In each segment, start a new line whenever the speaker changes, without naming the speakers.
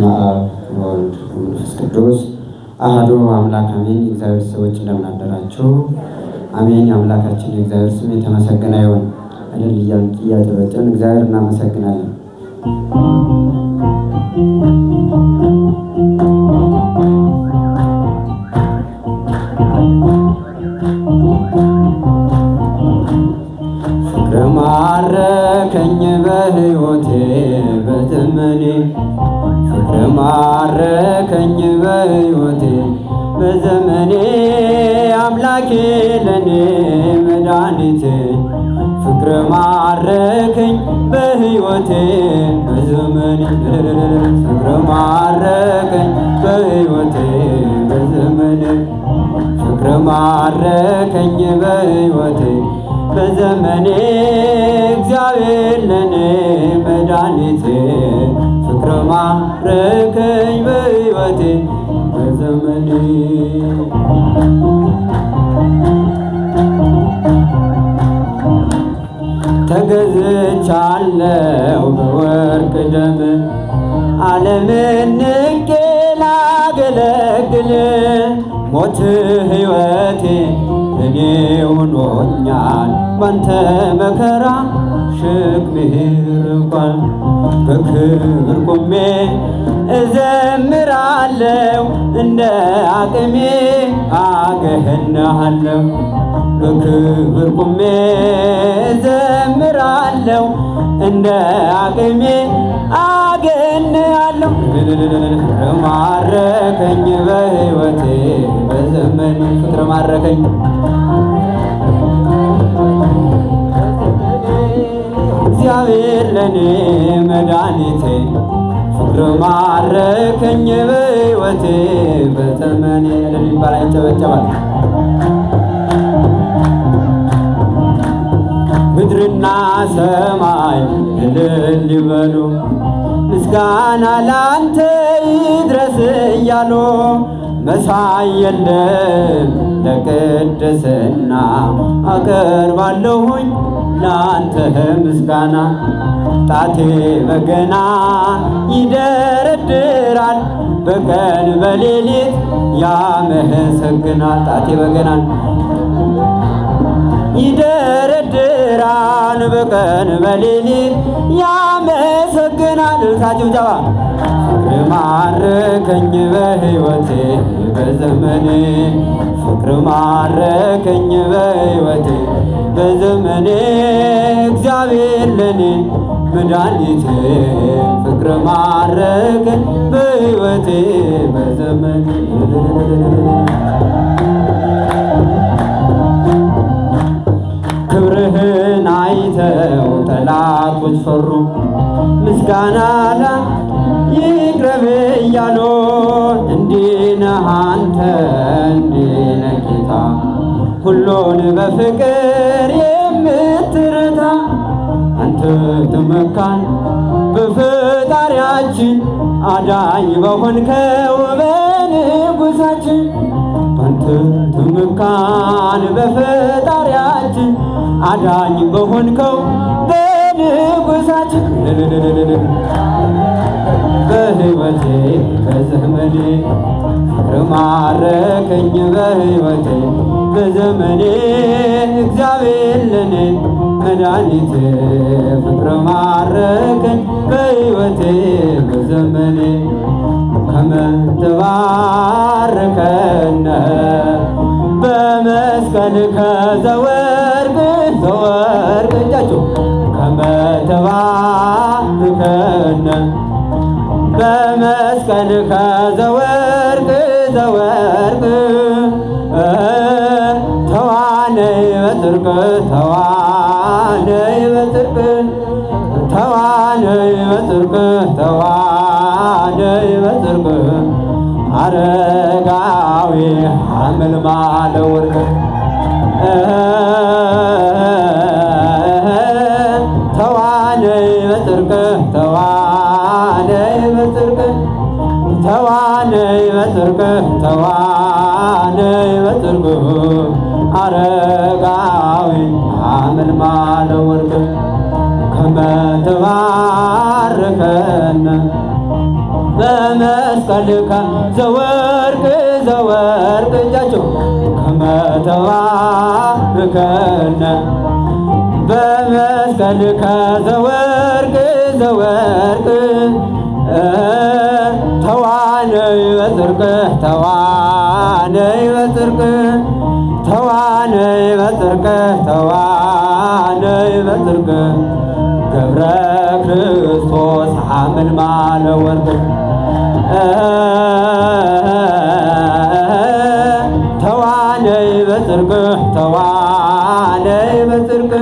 በስመ አብ ወወልድ ወመንፈስ ቅዱስ አሐዱ አምላክ አሜን። የእግዚአብሔር ሰዎች እንደምን አደራችሁ? አሜን። የአምላካችን የእግዚአብሔር ስም የተመሰገነ ይሁን። እልል እያልን እያጨበጨብን እግዚአብሔር እናመሰግናለን። ፍቅር ማረከኝ በሕይወቴ በዘመኔ ፍቅር ማረከኝ በሕይወቴ በዘመኔ አምላኬ ለኔ መድኃኒቴ ፍቅር ማረከኝ በሕይወቴ በዘመኔ ፍቅር ማረከኝ በሕይወቴ በዘመኔ ፍቅር ማረከኝ በሕይወቴ በዘመኔ እግዚአብሔር ለኔ መድኃኒቴ ፍቅር ማረከኝ በሕይወቴ በዘመኔ ተገዝቻለሁ በወርቅ ደም ዓለምን ንቄ ላገለግል ሞት ሕይወቴ እኔ ሆኖኛል ባንተ መከራ ሸክሜ ርቋል። በክብር ቆሜ እዘምራለሁ እንደ አቅሜ አገህናለሁ። በክብር ቆሜ እዘምራለሁ እንደ አቅሜ አገህናለሁ። ፍቅር ማረከኝ በሕይወቴ በዘመኔ ፍቅር ማረከኝ እግዚአብሔር ለኔ መድኃኒቴ ፍቅር ማረከኝ በሕይወቴ በዘመኔ ለሚባል አይጨበጨባል። ምድርና ሰማይ እልል ይበሉ ምስጋና ላንተ ይድረስ እያሉ መሳይ የለም ለቅድስና አቀርባለሁኝ ላንተ ምስጋና። ጣቴ በገና ይደረድራል በቀን በሌሊት ያመሰግናል። ጣቴ በገናን ይደረድራል በቀን በሌሊት ያመሰግናል። እልልታችሁ ጨባ ፍቅር ማረከኝ በሕይወቴ በዘመኔ ፍቅር ማረከኝ በሕይወቴ በዘመኔ እግዚአብሔር ለኔ መድኃኒቴ ፍቅር ማረከኝ በሕይወቴ በዘመኔ ክብርህን አይተው ጠላቶች ፈሩ ምስጋና ይቅረብ እያሉ እንዲህ ነህ አንተ እንዲህ ነህ ጌታ ሁሉን በፍቅር የምትረታ አንተ ተመካን በፈጣሪያችን አዳኝ በሆንከው በንጉሳችን አንተ ተመካን በፈጣሪያችን አዳኝ በሆንከው በንጉሳችን በሕይወቴ በዘመኔ ፍቅር ማረከኝ በሕይወቴ በዘመኔ እግዚአብሔር ለኔ መድኃኒቴ ፍቅር ማረከኝ በሕይወቴ በዘመኔ ከመ ተባርከነ በመስቀልከ ዘወርቅ ዘወርቅ እጃችሁ ከመ ተባርከነ በመስቀልከ ዘወርቅ ዘወርቅ ተዋነይ በጽድቅ ተዋነይ በጽድቅ ተዋነይ በጽድቅ ተዋነይ በጽድቅ አረጋዊ ሐመልማለ ወርቅ ተዋነይ በጽድቅ ተዋነይ በጽድቅ ተዋነይ በጽድቅ ተዋነይ በጽድቅ አረጋዊ ሐመልማለ ወርቅ ከመ ተባርከነ በመስቀልከ ዘወርቅ ዘወርቅ እጃችሁ ከመተባርከነ በመስቀልከ ዘወርቅ ዘወርቅ ተዋነይ በጽድቅ ተዋነይ በጽድቅ ተዋነይ በጽድቅ ተዋነይ በጽድቅ ገብረ ክርስቶስ ሐመልማለ ወርቅ ተዋነይ በጽድቅ ተዋነይ በጽድቅ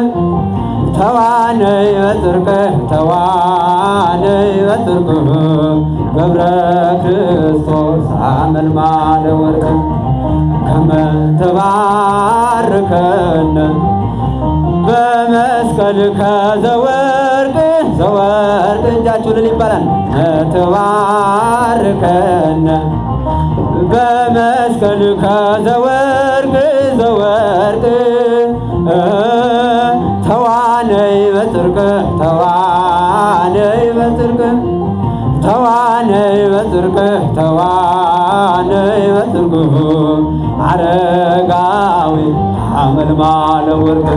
ተዋነይ በጽድቅ ተዋነይ በጽድቅ ገብረ ክርስቶስ ሐመልማለ ወርቅ ከመ ተባርከነ በመስቀልከ ዘወርቅ ዘወርቅ እጃችሁን ይባላል ተባርከነ በመስቀልከ ዘወርቅ ዘወርቅ ተዋነይ በጽድቅ ተዋነይ በጽድቅ ተዋነይ በጽድቅ ተዋነይ በጽድቅ አረጋዊ ሐመልማለ ወርቅ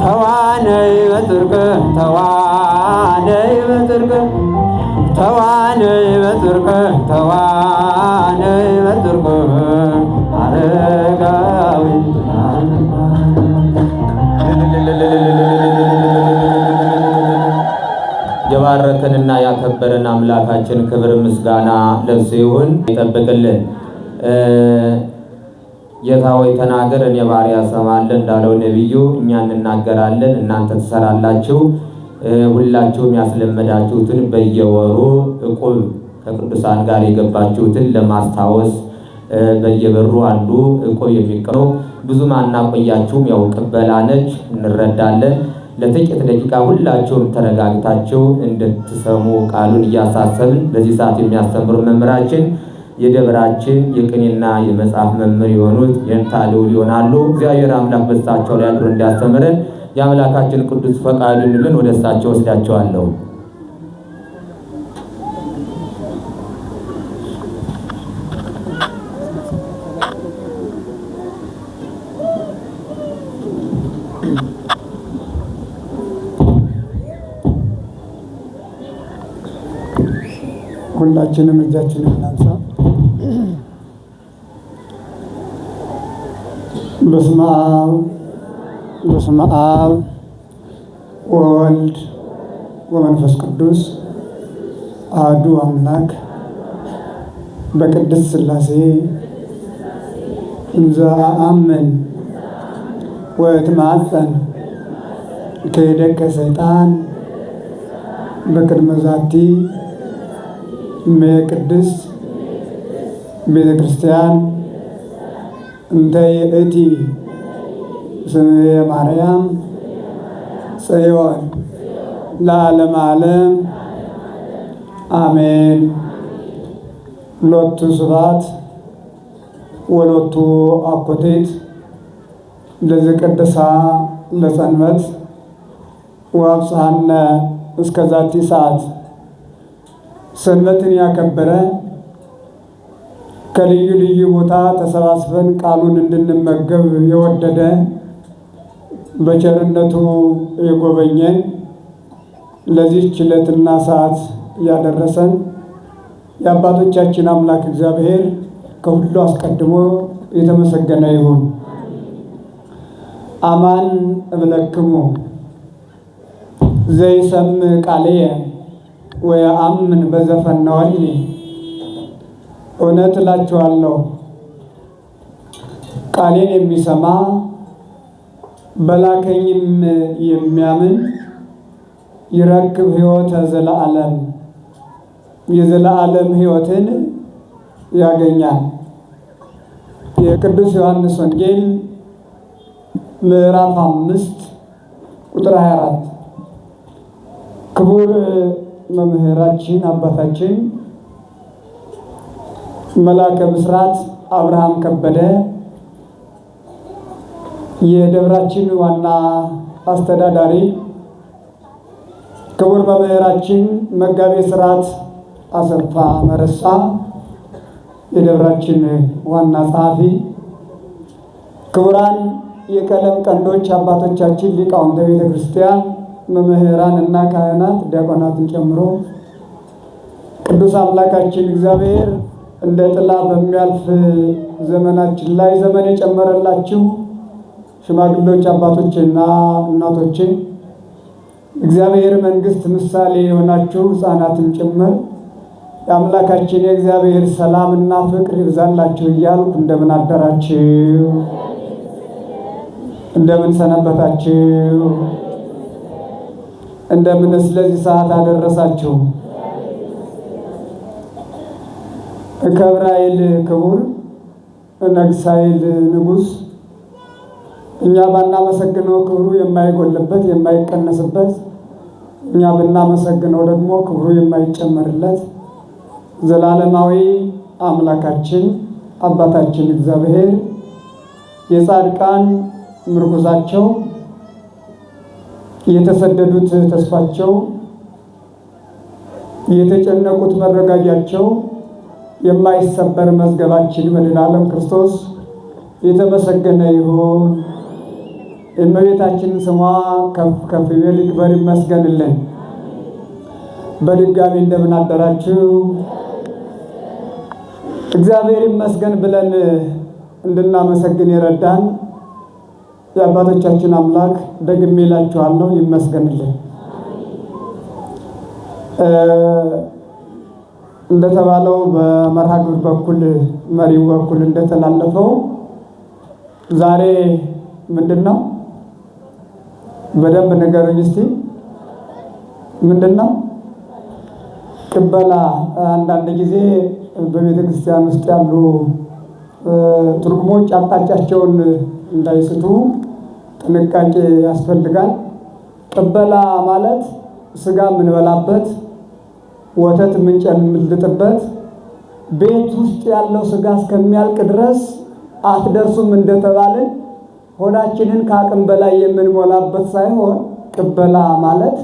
ተዋነይ በጽድቅ ተዋነይ በጽድቅ ተዋነይ በጽድቅ ተዋነይ በጽድቅ አረጋዊ የባረከንና ያከበረን አምላካችን ክብር ምስጋና ለእሱ ይሁን። ይጠብቅልን። ጌታ ሆይ ተናገር እኔ ባሪያ እሰማለሁ እንዳለው ነቢዩ እኛ እንናገራለን እናንተ ትሰራላችሁ። ሁላችሁም ያስለመዳችሁትን በየወሩ ዕቁብ ከቅዱሳን ጋር የገባችሁትን ለማስታወስ በየበሩ አንዱ ዕቁብ የሚቀረው ብዙም አናቆያችሁም። ያው ቅበላ ነች እንረዳለን። ለጥቂት ደቂቃ ሁላችሁም ተረጋግታችሁ እንድትሰሙ ቃሉን እያሳሰብን በዚህ ሰዓት የሚያስተምሩ መምህራችን የደብራችን የቅኔና የመጽሐፍ መምህር የሆኑት የእንታ ልዑል ይሆናሉ። እግዚአብሔር አምላክ በእሳቸው ላይ አድሮ እንዲያስተምረን የአምላካችን ቅዱስ ፈቃዱ ይሁንልን። ወደ እሳቸው ወስዳቸዋለሁ።
ሁላችንም እጃችንን እናንሳ። በስመ አብ ወወልድ ወመንፈስ ቅዱስ አሐዱ አምላክ በቅድስት ሥላሴ እንዘ አአምን ወእትማጸን ከይደከ ሰይጣን በቅድመ ዛቲ ቅድስት ቤተ ክርስቲያን እንተ ይእቲ ስምየ ማርያም ጽዮን ለዓለመ ዓለም አሜን። ሎቱ ስብሐት ወሎቱ አኮቴት ለዘቀደሳ ለሰንበት ወአብጽሐነ እስከ ዛቲ ሰዓት። ሰንበትን ያከበረ ከልዩ ልዩ ቦታ ተሰባስበን ቃሉን እንድንመገብ የወደደ በቸርነቱ የጎበኘን ለዚህች ዕለትና ሰዓት ያደረሰን የአባቶቻችን አምላክ እግዚአብሔር ከሁሉ አስቀድሞ የተመሰገነ ይሁን። አማን እብለክሙ ዘይሰምዕ ቃልየ ወየአምን በዘፈነወኒ። እውነት እላችኋለሁ ቃሌን የሚሰማ በላከኝም የሚያምን ይረክብ ሕይወተ ዘለዓለም፣ የዘለዓለም ሕይወትን ያገኛል። የቅዱስ ዮሐንስ ወንጌል ምዕራፍ 5 ቁጥር 24። ክቡር መምህራችን አባታችን መላከ ብስራት አብርሃም ከበደ የደብራችን ዋና አስተዳዳሪ፣ ክቡር መምህራችን መጋቤ ሥርዓት አሰፋ መረሳ የደብራችን ዋና ጸሐፊ፣ ክቡራን የቀለም ቀንዶች አባቶቻችን ሊቃውንተ ቤተ ክርስቲያን፣ መምህራን እና ካህናት ዲያቆናትን ጨምሮ ቅዱስ አምላካችን እግዚአብሔር እንደ ጥላ በሚያልፍ ዘመናችን ላይ ዘመን የጨመረላችሁ ሽማግሌዎች አባቶቼና እናቶቼ፣ እግዚአብሔር መንግሥት ምሳሌ የሆናችሁ ሕፃናትን ጭምር የአምላካችን የእግዚአብሔር ሰላምና ፍቅር ይብዛላችሁ እያልኩ እንደምን አደራችሁ? እንደምን ሰነበታችሁ? እንደምን ስለዚህ ሰዓት አደረሳችሁ? ክብራይል ክቡር ነግሳይል ንጉሥ እኛ ባናመሰግነው ክብሩ የማይጎልበት የማይቀነስበት፣ እኛ ብናመሰግነው ደግሞ ክብሩ የማይጨመርለት ዘላለማዊ አምላካችን አባታችን እግዚአብሔር የጻድቃን ምርኩዛቸው፣ የተሰደዱት ተስፋቸው፣ የተጨነቁት መረጋጊያቸው፣ የማይሰበር መዝገባችን መድኃኔዓለም ክርስቶስ የተመሰገነ ይሁን። የእመቤታችን ስሟ ከፍ ከፍ ይበል ይክበር ይመስገንልን። በድጋሚ እንደምን አደራችሁ? እግዚአብሔር ይመስገን ብለን እንድናመሰግን የረዳን የአባቶቻችን አምላክ ደግሜ እላችኋለሁ ይመስገንልን። እንደተባለው በመርሃ ግብር በኩል መሪው በኩል እንደተላለፈው ዛሬ ምንድን ነው? በደንብ ንገሩኝ እስቲ። ምንድን ነው? ቅበላ። አንዳንድ ጊዜ በቤተ ክርስቲያን ውስጥ ያሉ ትርጉሞች አቅጣጫቸውን እንዳይስቱ ጥንቃቄ ያስፈልጋል። ቅበላ ማለት ስጋ የምንበላበት፣ ወተት የምንጨልጥበት፣ ቤት ውስጥ ያለው ስጋ እስከሚያልቅ ድረስ አትደርሱም እንደተባልን ሆዳችንን ከአቅም በላይ የምንሞላበት ሳይሆን ቅበላ ማለት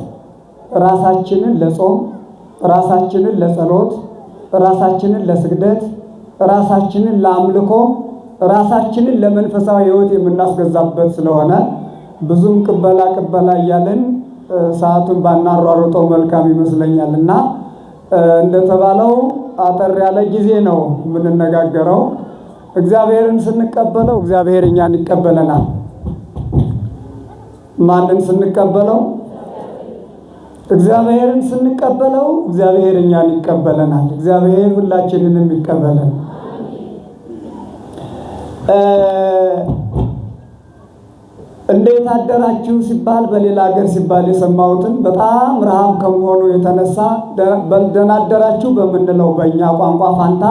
ራሳችንን ለጾም፣ ራሳችንን ለጸሎት፣ ራሳችንን ለስግደት፣ ራሳችንን ለአምልኮ፣ ራሳችንን ለመንፈሳዊ ሕይወት የምናስገዛበት ስለሆነ ብዙም ቅበላ እያለን ሰዓቱን ባናሯሩጠው መልካም ይመስለኛልና እንደተባለው አጠር ያለ ጊዜ ነው የምንነጋገረው። እግዚአብሔርን ስንቀበለው እግዚአብሔር እኛን ይቀበለናል። ማንን ስንቀበለው? እግዚአብሔርን ስንቀበለው እግዚአብሔር እኛን ይቀበለናል። እግዚአብሔር ሁላችንንም ይቀበለን። እንዴት አደራችሁ ሲባል በሌላ ሀገር ሲባል የሰማሁትን በጣም ረሃብ ከመሆኑ የተነሳ ደህና አደራችሁ በምንለው በእኛ ቋንቋ ፋንታ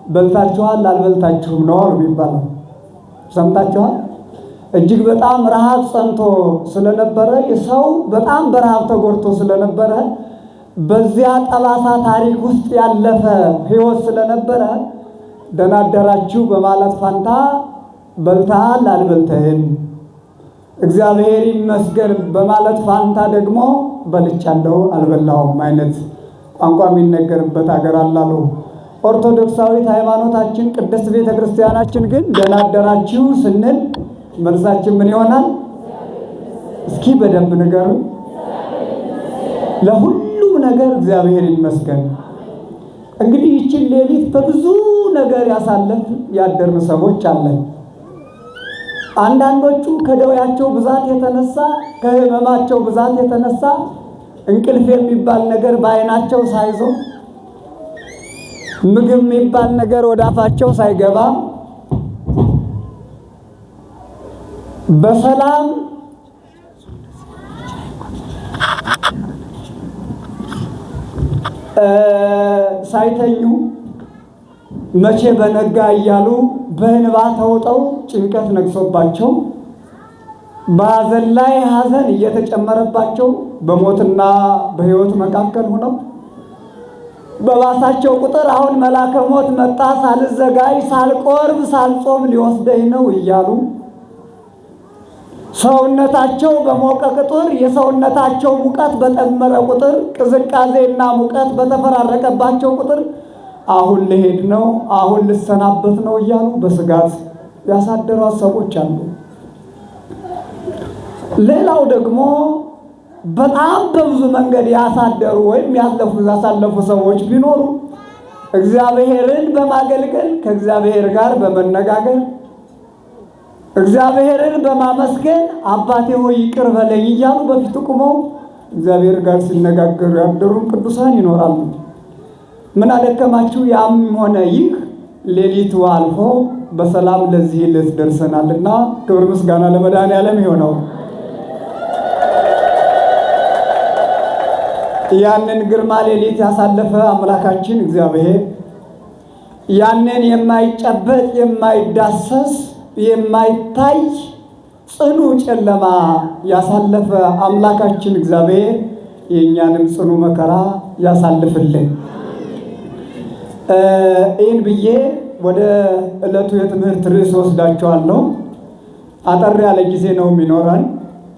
በልታችኋል አልበልታችሁም ነው የሚባለው። ሰምታችኋል? እጅግ በጣም ረሃብ ጸንቶ ስለነበረ ሰው በጣም በረሃብ ተጎድቶ ስለነበረ በዚያ ጠባሳ ታሪክ ውስጥ ያለፈ ሕይወት ስለነበረ ደህና አደራችሁ በማለት ፋንታ በልተሃል አልበልተህም፣ እግዚአብሔር ይመስገን በማለት ፋንታ ደግሞ በልቻለሁ አልበላሁም አይነት ቋንቋ የሚነገርበት ሀገር አላሉ። ኦርቶዶክሳዊት ሃይማኖታችን ቅድስት ቤተ ክርስቲያናችን ግን ደህና አደራችሁ ስንል መልሳችን ምን ይሆናል? እስኪ በደንብ ንገሩ። ለሁሉም ነገር እግዚአብሔር ይመስገን። እንግዲህ ይችን ሌሊት በብዙ ነገር ያደርን ሰዎች አለን። አንዳንዶቹ ከደዌያቸው ብዛት የተነሳ ከህመማቸው ብዛት የተነሳ እንቅልፍ የሚባል ነገር በዓይናቸው ሳይዞ ምግብ የሚባል ነገር ወደ አፋቸው ሳይገባ በሰላም ሳይተኙ መቼ በነጋ እያሉ በእንባ ተውጠው ጭንቀት ነግሶባቸው በሐዘን ላይ ሐዘን እየተጨመረባቸው በሞትና በሕይወት መካከል ሆነው በባሳቸው ቁጥር አሁን መልአከ ሞት መጣ፣ ሳልዘጋጅ ሳልቆርብ ሳልጾም ሊወስደኝ ነው እያሉ ሰውነታቸው በሞቀ ቁጥር የሰውነታቸው ሙቀት በጨመረ ቁጥር ቅዝቃዜና ሙቀት በተፈራረቀባቸው ቁጥር አሁን ልሄድ ነው፣ አሁን ልሰናበት ነው እያሉ በስጋት ያሳደሯት ሰዎች አሉ። ሌላው ደግሞ በጣም በብዙ መንገድ ያሳደሩ ወይም ያሳለፉ ሰዎች ቢኖሩ እግዚአብሔርን በማገልገል ከእግዚአብሔር ጋር በመነጋገር እግዚአብሔርን በማመስገን አባቴ ሆይ ይቅር በለኝ እያሉ በፊቱ ቆመው እግዚአብሔር ጋር ሲነጋገሩ ያደሩን ቅዱሳን ይኖራሉ። ምን አደከማችሁ? ያም ሆነ ይህ ሌሊቱ አልፎ በሰላም ለዚህ ዕለት ደርሰናልና ክብር ምስጋና ለመድኃኔዓለም ይሆነው። ያንን ግርማ ሌሊት ያሳለፈ አምላካችን እግዚአብሔር ያንን የማይጨበጥ የማይዳሰስ የማይታይ ጽኑ ጨለማ ያሳለፈ አምላካችን እግዚአብሔር የእኛንም ጽኑ መከራ ያሳልፍልን። ይህን ብዬ ወደ ዕለቱ የትምህርት ርዕስ ወስዳቸዋለሁ። አጠር ያለ ጊዜ ነው የሚኖረን።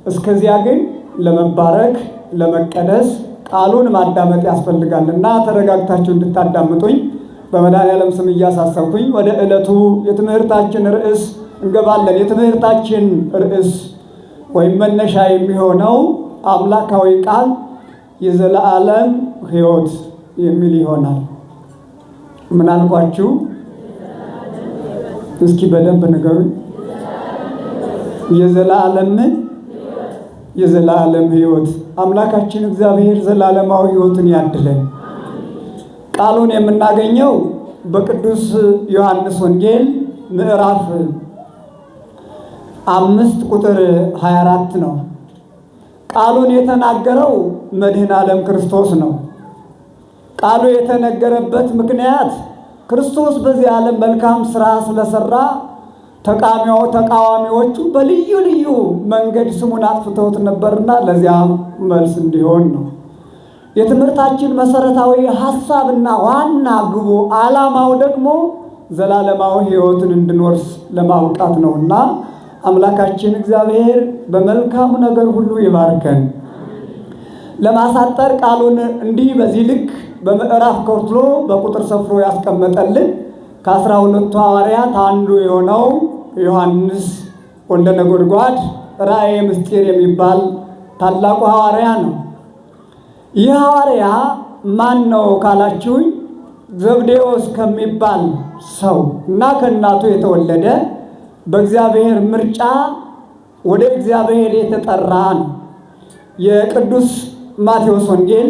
እስከዚያ ግን ለመባረክ ለመቀደስ ቃሉን ማዳመጥ ያስፈልጋልና ተረጋግታችሁ እንድታዳምጡኝ በመድኃኔዓለም ስም እያሳሰብኩኝ ወደ ዕለቱ የትምህርታችን ርዕስ እንገባለን። የትምህርታችን ርዕስ ወይም መነሻ የሚሆነው አምላካዊ ቃል የዘላለም ሕይወት የሚል ይሆናል። ምን አልኳችሁ? እስኪ በደንብ ንገሩኝ። የዘላለም ሕይወት አምላካችን እግዚአብሔር ዘላለማዊ ሕይወትን ያድለን። ቃሉን የምናገኘው በቅዱስ ዮሐንስ ወንጌል ምዕራፍ 5 ቁጥር 24 ነው። ቃሉን የተናገረው መድኃኔ ዓለም ክርስቶስ ነው። ቃሉ የተነገረበት ምክንያት ክርስቶስ በዚህ ዓለም መልካም ሥራ ስለሰራ ተቃዋሚዎቹ በልዩ ልዩ መንገድ ስሙን አጥፍተውት ነበርና ለዚያ መልስ እንዲሆን ነው። የትምህርታችን መሰረታዊ ሐሳብና ዋና ግቡ ዓላማው ደግሞ ዘላለማዊ ሕይወትን እንድንወርስ ለማብቃት ነውና አምላካችን እግዚአብሔር በመልካም ነገር ሁሉ ይባርከን። ለማሳጠር ቃሉን እንዲህ በዚህ ልክ በምዕራፍ ከፍሎ በቁጥር ሰፍሮ ያስቀመጠልን ከ12ቱ ሐዋርያት አንዱ የሆነው ዮሐንስ ወልደ ነጎድጓድ ራእየ ምስጢር የሚባል ታላቁ ሐዋርያ ነው። ይህ ሐዋርያ ማን ነው ካላችሁኝ፣ ዘብዴዎስ ከሚባል ሰው እና ከእናቱ የተወለደ በእግዚአብሔር ምርጫ ወደ እግዚአብሔር የተጠራ ነው። የቅዱስ ማቴዎስ ወንጌል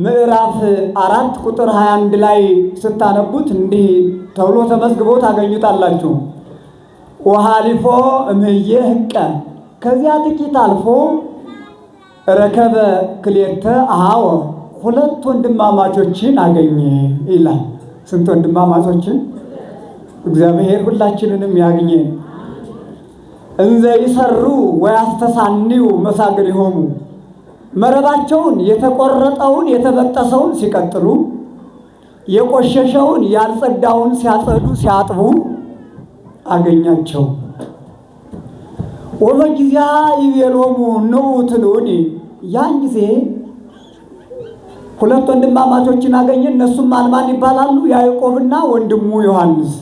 ምዕራፍ 4 ቁጥር 21 ላይ ስታነቡት እንዲህ ተብሎ ተመዝግቦ ታገኙታላችሁ። ወሃሊፎ እምህየ ህቀ፣ ከዚያ ጥቂት አልፎ ረከበ ክሌተ አሃወ፣ 2 ወንድማማቾችን አገኘ ይላል። ስንት ወንድማማቾችን? እግዚአብሔር ሁላችንንም ያግኘ። እንዘ ይሰሩ ወያስተሳኒው መሳግሪሆሙ፣ መረባቸውን የተቆረጠውን የተበጠሰውን ሲቀጥሉ፣ የቆሸሸውን ያልጸዳውን ሲያጸዱ ሲያጥቡ አገኛቸው። ወበጊዜያ ይቤሎሙ ኑ ትሉኒ፣ ያን ጊዜ 2 ወንድማማቾችን አገኘ። እነሱም ማን ይባላሉ? ያዕቆብና ወንድሙ ዮሐንስ።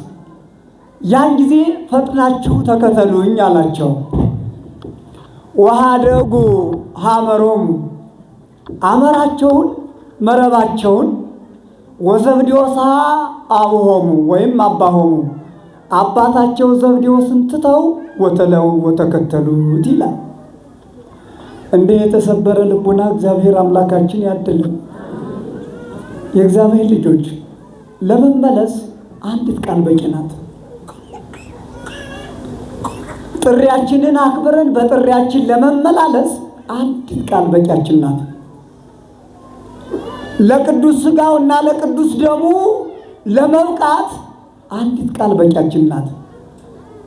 ያን ጊዜ ፈጥናችሁ ተከተሉኝ አላቸው። ወሃደጉ ሐመሮሙ፣ አመራቸውን መረባቸውን፣ ወዘብዴዎስ አብሆሙ ወይም አባሆሙ፣ አባታቸው ዘብዴዎስን ትተው ወተለው ወተከተሉት ይላል። እንዲህ የተሰበረ ልቡና እግዚአብሔር አምላካችን ያድልን። የእግዚአብሔር ልጆች ለመመለስ አንዲት ቃል በቂ ናት። ጥሪያችንን አክብረን በጥሪያችን ለመመላለስ አንዲት ቃል በቂያችን ናት። ለቅዱስ ሥጋውና ለቅዱስ ደሙ ለመብቃት አንዲት ቃል በቂያችን ናት።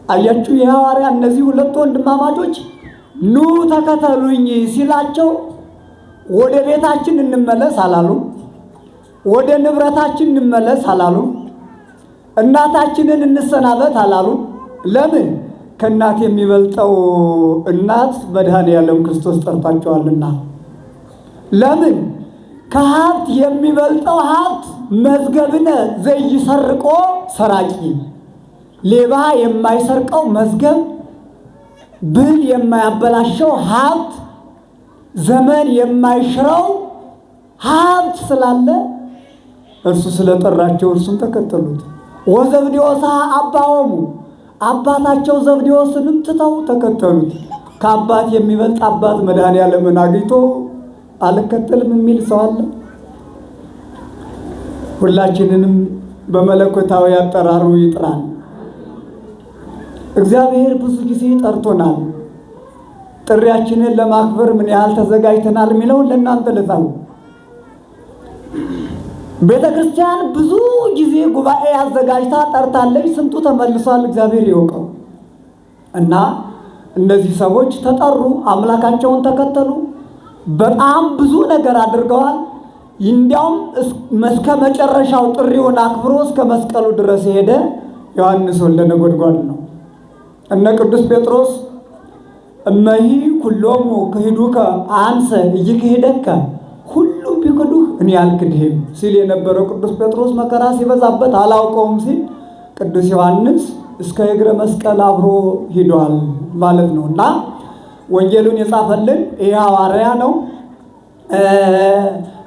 አያችሁ፣ የሐዋርያ እነዚህ 2 ወንድማማቾች ኑ ተከተሉኝ ሲላቸው ወደ ቤታችን እንመለስ አላሉ። ወደ ንብረታችን እንመለስ አላሉ። እናታችንን እንሰናበት አላሉ። ለምን? ከእናት የሚበልጠው እናት መድኃኔዓለም ክርስቶስ ጠርቷቸዋልና። ለምን? ከሀብት የሚበልጠው ሀብት መዝገብነ ዘይሰርቆ ሰራቂ፣ ሌባ የማይሰርቀው መዝገብ፣ ብል የማያበላሸው ሀብት፣ ዘመን የማይሽረው ሀብት ስላለ እርሱ ስለጠራቸው እርሱን ተከተሉት። ወዘብዴዎስ አባሆሙ፣ አባታቸው ዘብዴዎስንም ትተው ተከተሉት። ከአባት የሚበልጥ አባት መድኃኔዓለምን አግኝቶ አልከተልም የሚል ሰው አለ? ሁላችንንም በመለኮታዊ አጠራሩ ይጥራል። እግዚአብሔር ብዙ ጊዜ ጠርቶናል። ጥሪያችንን ለማክበር ምን ያህል ተዘጋጅተናል የሚለውን ለእናንተ ልተው። ቤተ ክርስቲያን ብዙ ጊዜ ጉባኤ አዘጋጅታ ጠርታለች። ስንቱ ተመልሷል? እግዚአብሔር ይወቀው። እና እነዚህ ሰዎች ተጠሩ፣ አምላካቸውን ተከተሉ። በጣም ብዙ ነገር አድርገዋል። እንዲያውም እስከ መጨረሻው ጥሪውን አክብሮ እስከ መስቀሉ ድረስ የሄደ ዮሐንስ ወልደ ነጎድጓድ ነው። እነ ቅዱስ ጴጥሮስ እመሂ ኩሎሙ ክህዱከ አንሰ ኢይክህደከ፣ ሁሉም ቢክዱህ እኔ አልክድህም ሲል የነበረው ቅዱስ ጴጥሮስ መከራ ሲበዛበት አላውቀውም ሲል ቅዱስ ዮሐንስ እስከ እግረ መስቀል አብሮ ሂዷል ማለት ነው። እና ወንጌሉን የጻፈልን ይህ ሐዋርያ ነው።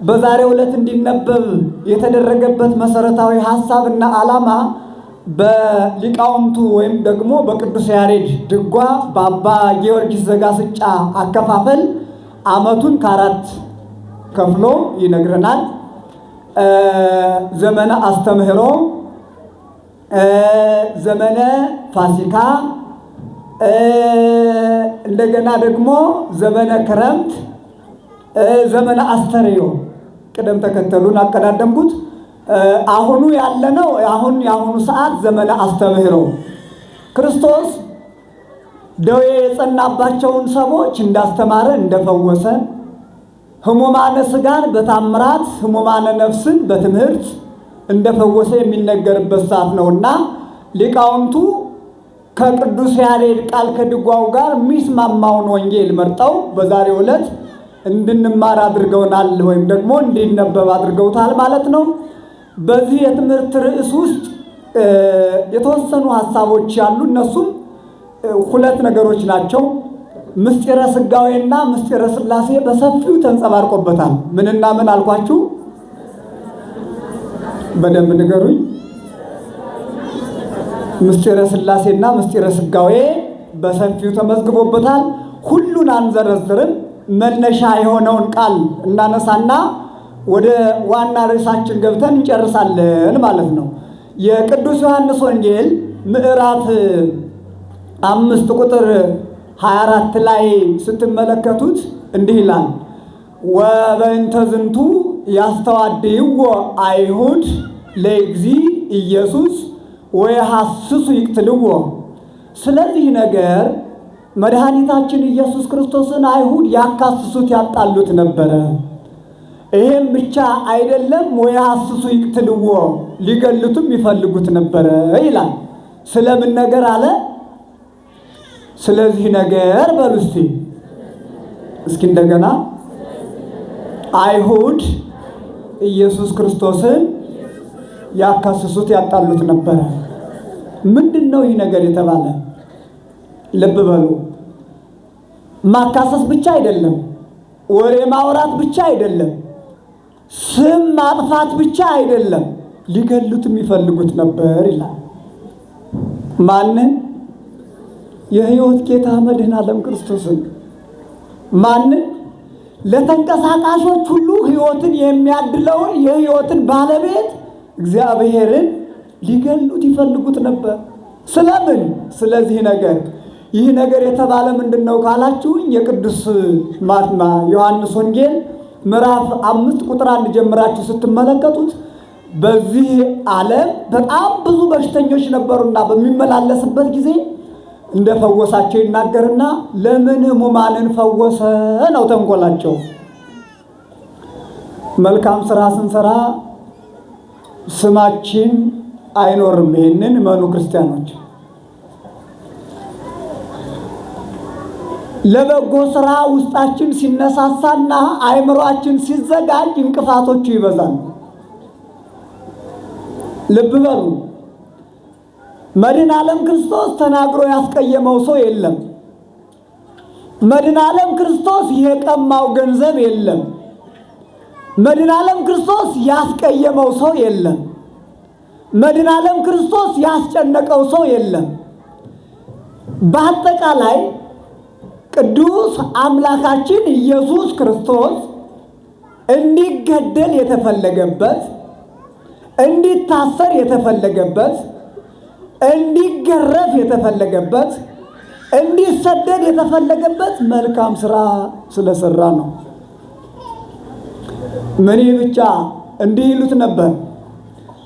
በዛሬው ዕለት እንዲነበብ የተደረገበት መሰረታዊ ሀሳብና ዓላማ በሊቃውንቱ ወይም ደግሞ በቅዱስ ያሬድ ድጓ በአባ ጊዮርጊስ ዘጋስጫ አከፋፈል ዓመቱን ከአራት ከፍሎ ይነግረናል። ዘመነ አስተምህሮ፣ ዘመነ ፋሲካ፣ እንደገና ደግሞ ዘመነ ክረምት፣ ዘመነ አስተርእዮ። ቅደም ተከተሉን አቀዳደምኩት። አሁኑ ያለነው የአሁኑ ሰዓት ዘመነ አስተምህሮ፣ ክርስቶስ ደዌ የጸናባቸውን ሰዎች እንዳስተማረ እንደፈወሰ፣ ሕሙማነ ሥጋን በታምራት ሕሙማነ ነፍስን በትምህርት እንደፈወሰ የሚነገርበት ሰዓት ነውና ሊቃውንቱ ከቅዱስ ያሬድ ቃል ከድጓው ጋር የሚስማማውን ወንጌል መርጠው በዛሬው ዕለት እንድንማር አድርገውናል፣ ወይም ደግሞ እንዲነበብ አድርገውታል ማለት ነው። በዚህ የትምህርት ርዕስ ውስጥ የተወሰኑ ሀሳቦች ያሉ፣ እነሱም ሁለት ነገሮች ናቸው። ምስጢረ ሥጋዌና ምስጢረ ሥላሴ በሰፊው ተንጸባርቆበታል። ምንና ምን አልኳችሁ? በደንብ ንገሩኝ። ምስጢረ ሥላሴና ምስጢረ ሥጋዌ በሰፊው ተመዝግቦበታል። ሁሉን አንዘረዝርም። መነሻ የሆነውን ቃል እናነሳና ወደ ዋና ርዕሳችን ገብተን እንጨርሳለን ማለት ነው። የቅዱስ ዮሐንስ ወንጌል ምዕራፍ 5 ቁጥር 24 ላይ ስትመለከቱት እንዲህ ይላል። ወበእንተ ዝንቱ ያስተዋድይዎ አይሁድ ለእግዚእ ኢየሱስ ወየሐስሱ ይቅትልዎ። ስለዚህ ነገር መድኃኒታችን ኢየሱስ ክርስቶስን አይሁድ ያካስሱት ያጣሉት ነበረ። ይሄም ብቻ አይደለም፣ ወየሐስሱ ይቅትልዎ፣ ሊገሉትም ይፈልጉት ነበረ ይላል። ስለምን ነገር አለ? ስለዚህ ነገር በሉ እስኪ እንደገና። አይሁድ ኢየሱስ ክርስቶስን ያካስሱት ያጣሉት ነበረ። ምንድን ነው ይህ ነገር የተባለ? ልብ በሉ። ማካሰስ ብቻ አይደለም፣ ወሬ ማውራት ብቻ አይደለም፣ ስም ማጥፋት ብቻ አይደለም፣ ሊገሉት የሚፈልጉት ነበር ይላል። ማንን? የሕይወት ጌታ መድኃኔ ዓለም ክርስቶስን። ማንን? ለተንቀሳቃሾች ሁሉ ሕይወትን የሚያድለውን የሕይወትን ባለቤት እግዚአብሔርን ሊገሉት ይፈልጉት ነበር። ስለምን? ስለዚህ ነገር። ይህ ነገር የተባለ ምንድን ነው ካላችሁኝ፣ የቅዱስ ዮሐንስ ወንጌል ምዕራፍ 5 ቁጥር 1 ጀምራችሁ ስትመለከቱት በዚህ ዓለም በጣም ብዙ በሽተኞች ነበሩና በሚመላለስበት ጊዜ እንደፈወሳቸው ይናገርና ለምን ሕሙማንን ፈወሰ ነው ተንኮላቸው። መልካም ስራ ስንሰራ ስማችን አይኖርም። ይህንን መኑ ክርስቲያኖች ለበጎ ስራ ውስጣችን ሲነሳሳና አእምሯችን ሲዘጋጅ እንቅፋቶቹ ይበዛሉ። ልብ በሉ። መድኃኔ ዓለም ክርስቶስ ተናግሮ ያስቀየመው ሰው የለም። መድኃኔ ዓለም ክርስቶስ የቀማው ገንዘብ የለም። መድኃኔ ዓለም ክርስቶስ ያስቀየመው ሰው የለም። መድኃኔ ዓለም ክርስቶስ ያስጨነቀው ሰው የለም። በአጠቃላይ ቅዱስ አምላካችን ኢየሱስ ክርስቶስ እንዲገደል የተፈለገበት፣ እንዲታሰር የተፈለገበት፣ እንዲገረፍ የተፈለገበት፣ እንዲሰደድ የተፈለገበት መልካም ስራ ስለሰራ ነው። ምን ብቻ እንዲህ ይሉት ነበር፣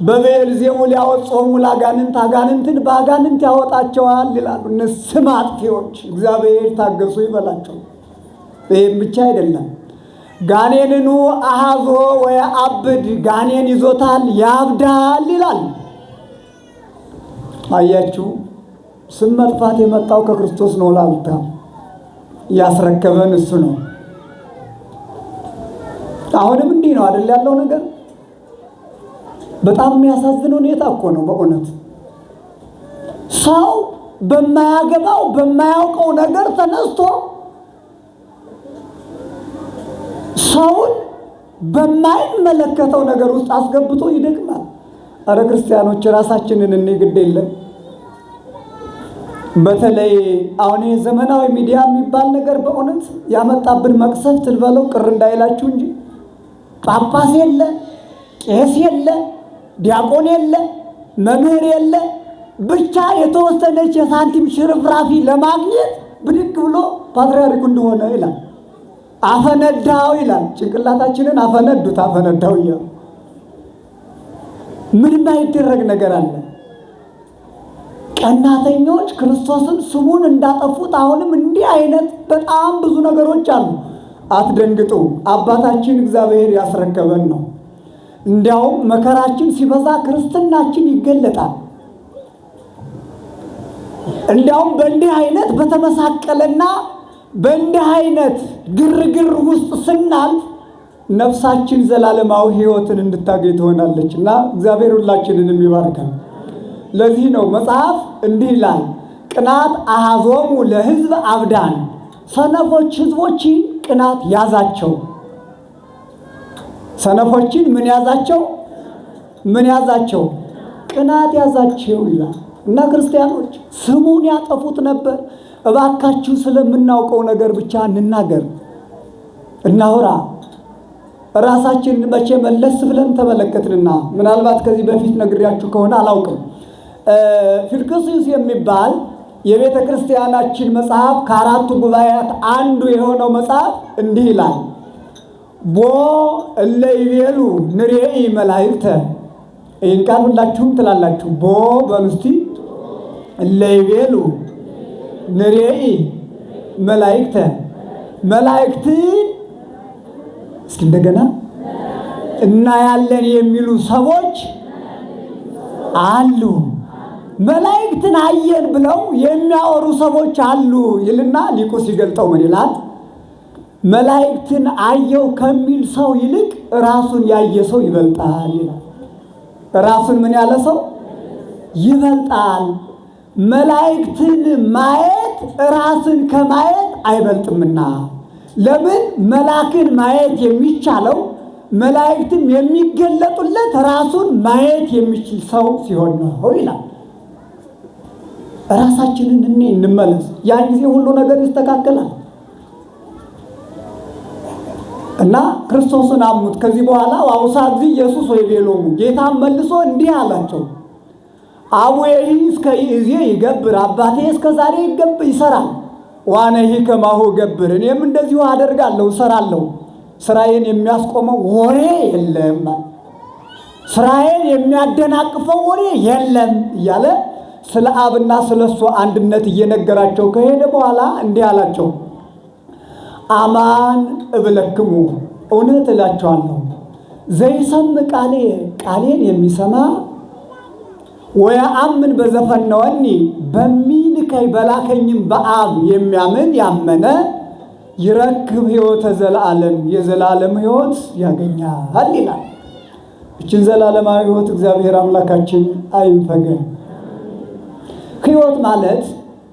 በብዔልዜቡል ያወጾሙ ለአጋንንት አጋንንትን በአጋንንት ያወጣቸዋል ይላሉ። ስም አጥፊዎች እግዚአብሔር ታገሱ ይበላቸው። ይህም ብቻ አይደለም፣ ጋኔንኑ አሃዞ ወየአብድ ጋኔን ይዞታል ያብዳል ይላል። አያችሁ፣ ስም መጥፋት የመጣው ከክርስቶስ ነው። ላልታ ያስረከበን እሱ ነው። አሁንም እንዲህ ነው አይደል ያለው ነገር። በጣም የሚያሳዝን ሁኔታ እኮ ነው በእውነት። ሰው በማያገባው በማያውቀው ነገር ተነስቶ ሰውን በማይመለከተው ነገር ውስጥ አስገብቶ ይደግማል። አረ ክርስቲያኖች ራሳችንን እንግድ የለም። በተለይ አሁን ዘመናዊ ሚዲያ የሚባል ነገር በእውነት ያመጣብን መቅሰፍት ልበለው ቅር እንዳይላችሁ እንጂ ጳጳስ የለ፣ ቄስ የለ፣ ዲያቆን የለ፣ መምህር የለ፣ ብቻ የተወሰነች የሳንቲም ሽርፍራፊ ለማግኘት ብድግ ብሎ ፓትርያርኩ እንደሆነ ይላል። አፈነዳው ይላል። ጭንቅላታችንን አፈነዱት፣ አፈነዳው እያሉ ምንም አይደረግ ነገር አለ። ቀናተኞች ክርስቶስን ስሙን እንዳጠፉት አሁንም እንዲህ አይነት በጣም ብዙ ነገሮች አሉ። አትደንግጡ፣ አባታችን እግዚአብሔር ያስረከበን ነው። እንዲያውም መከራችን ሲበዛ ክርስትናችን ይገለጣል። እንዲያውም በእንዲህ አይነት በተመሳቀለና በእንዲህ አይነት ግርግር ውስጥ ስናልፍ ነፍሳችን ዘላለማዊ ሕይወትን እንድታገኝ ትሆናለች እና እግዚአብሔር ሁላችንንም ይባርካል። ለዚህ ነው መጽሐፍ እንዲህ ይላል፣ ቅናት አሃዞሙ ለሕዝብ አብዳን፣ ሰነፎች ሕዝቦችን ቅናት ያዛቸው። ሰነፎችን ምን ያዛቸው? ምን ያዛቸው? ቅናት ያዛቸው ይላል። እና ክርስቲያኖች ስሙን ያጠፉት ነበር። እባካችሁ ስለምናውቀው ነገር ብቻ እንናገር፣ እናውራ። ራሳችንን መቼ መለስ ብለን ተመለከትንና ምናልባት ከዚህ በፊት ነግሬያችሁ ከሆነ አላውቅም። ፊልክስዩስ የሚባል የቤተ ክርስቲያናችን መጽሐፍ ከአራቱ ጉባኤያት አንዱ የሆነው መጽሐፍ እንዲህ ይላል፣ ቦ እለ ይቤሉ ንሬኢ መላእክተ። ይህን ቃል ሁላችሁም ትላላችሁ። ቦ በሉ እስቲ። እለ ይቤሉ ንሬኢ መላእክተ፣ መላእክትን እስኪ እንደገና እናያለን የሚሉ ሰዎች አሉ። መላእክትን አየን ብለው የሚያወሩ ሰዎች አሉ ይልና ሊቁ ሲገልጠው ምን ይላል? መላእክትን አየው ከሚል ሰው ይልቅ ራሱን ያየ ሰው ይበልጣል ይላል። ራሱን ምን ያለ ሰው ይበልጣል። መላእክትን ማየት ራስን ከማየት አይበልጥምና። ለምን? መላክን ማየት የሚቻለው መላእክትም የሚገለጡለት ራሱን ማየት የሚችል ሰው ሲሆን ነው ይላል። ራሳችንን እንመለስ፣ ያን ጊዜ ሁሉ ነገር ይስተካከላል። እና ክርስቶስን አሙት። ከዚህ በኋላ ዋውሳ ጊዜ ኢየሱስ ወይ ቤሎሙ፣ ጌታም መልሶ እንዲህ አላቸው፣ አቡዬ እስከ ይእዜ ይገብር፣ አባቴ እስከ ዛሬ ይሰራል፣ ዋነሂ ከማሁ ገብር፣ እኔም እንደዚሁ አደርጋለሁ እሰራለሁ። ስራዬን የሚያስቆመው ወሬ የለም፣ ስራዬን የሚያደናቅፈው ወሬ የለም እያለ ስለ አብና ስለ እሱ አንድነት እየነገራቸው ከሄደ በኋላ እንዲህ አላቸው፣ አማን እብለክሙ፣ እውነት እላችኋለሁ፣ ዘይሰምዕ ቃሌን የሚሰማ ወየአምን በዘፈነወኒ፣ በሚልከኝ በዘይልከኝ በላከኝም በአብ የሚያምን ያመነ ይረክብ ሕይወተ ዘላለም የዘላለም ሕይወት ያገኛል ይላል። እችን ዘላለማዊ ሕይወት እግዚአብሔር አምላካችን አይንፈገን። ሕይወት ማለት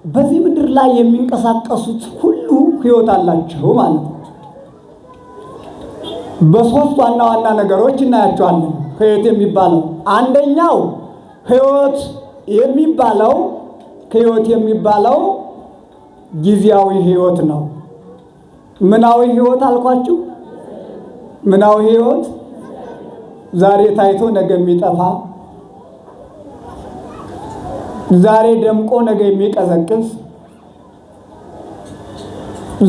በዚህ ምድር ላይ የሚንቀሳቀሱት ሁሉ ሕይወት አላቸው ማለት ነው። በሶስት ዋና ዋና ነገሮች እናያቸዋለን። ሕይወት የሚባለው አንደኛው ሕይወት የሚባለው ጊዜያዊ ሕይወት ነው። ምናዊ ሕይወት አልኳችሁ? ምናዊ ሕይወት ዛሬ ታይቶ ነገ የሚጠፋ፣ ዛሬ ደምቆ ነገ የሚቀዘቅዝ፣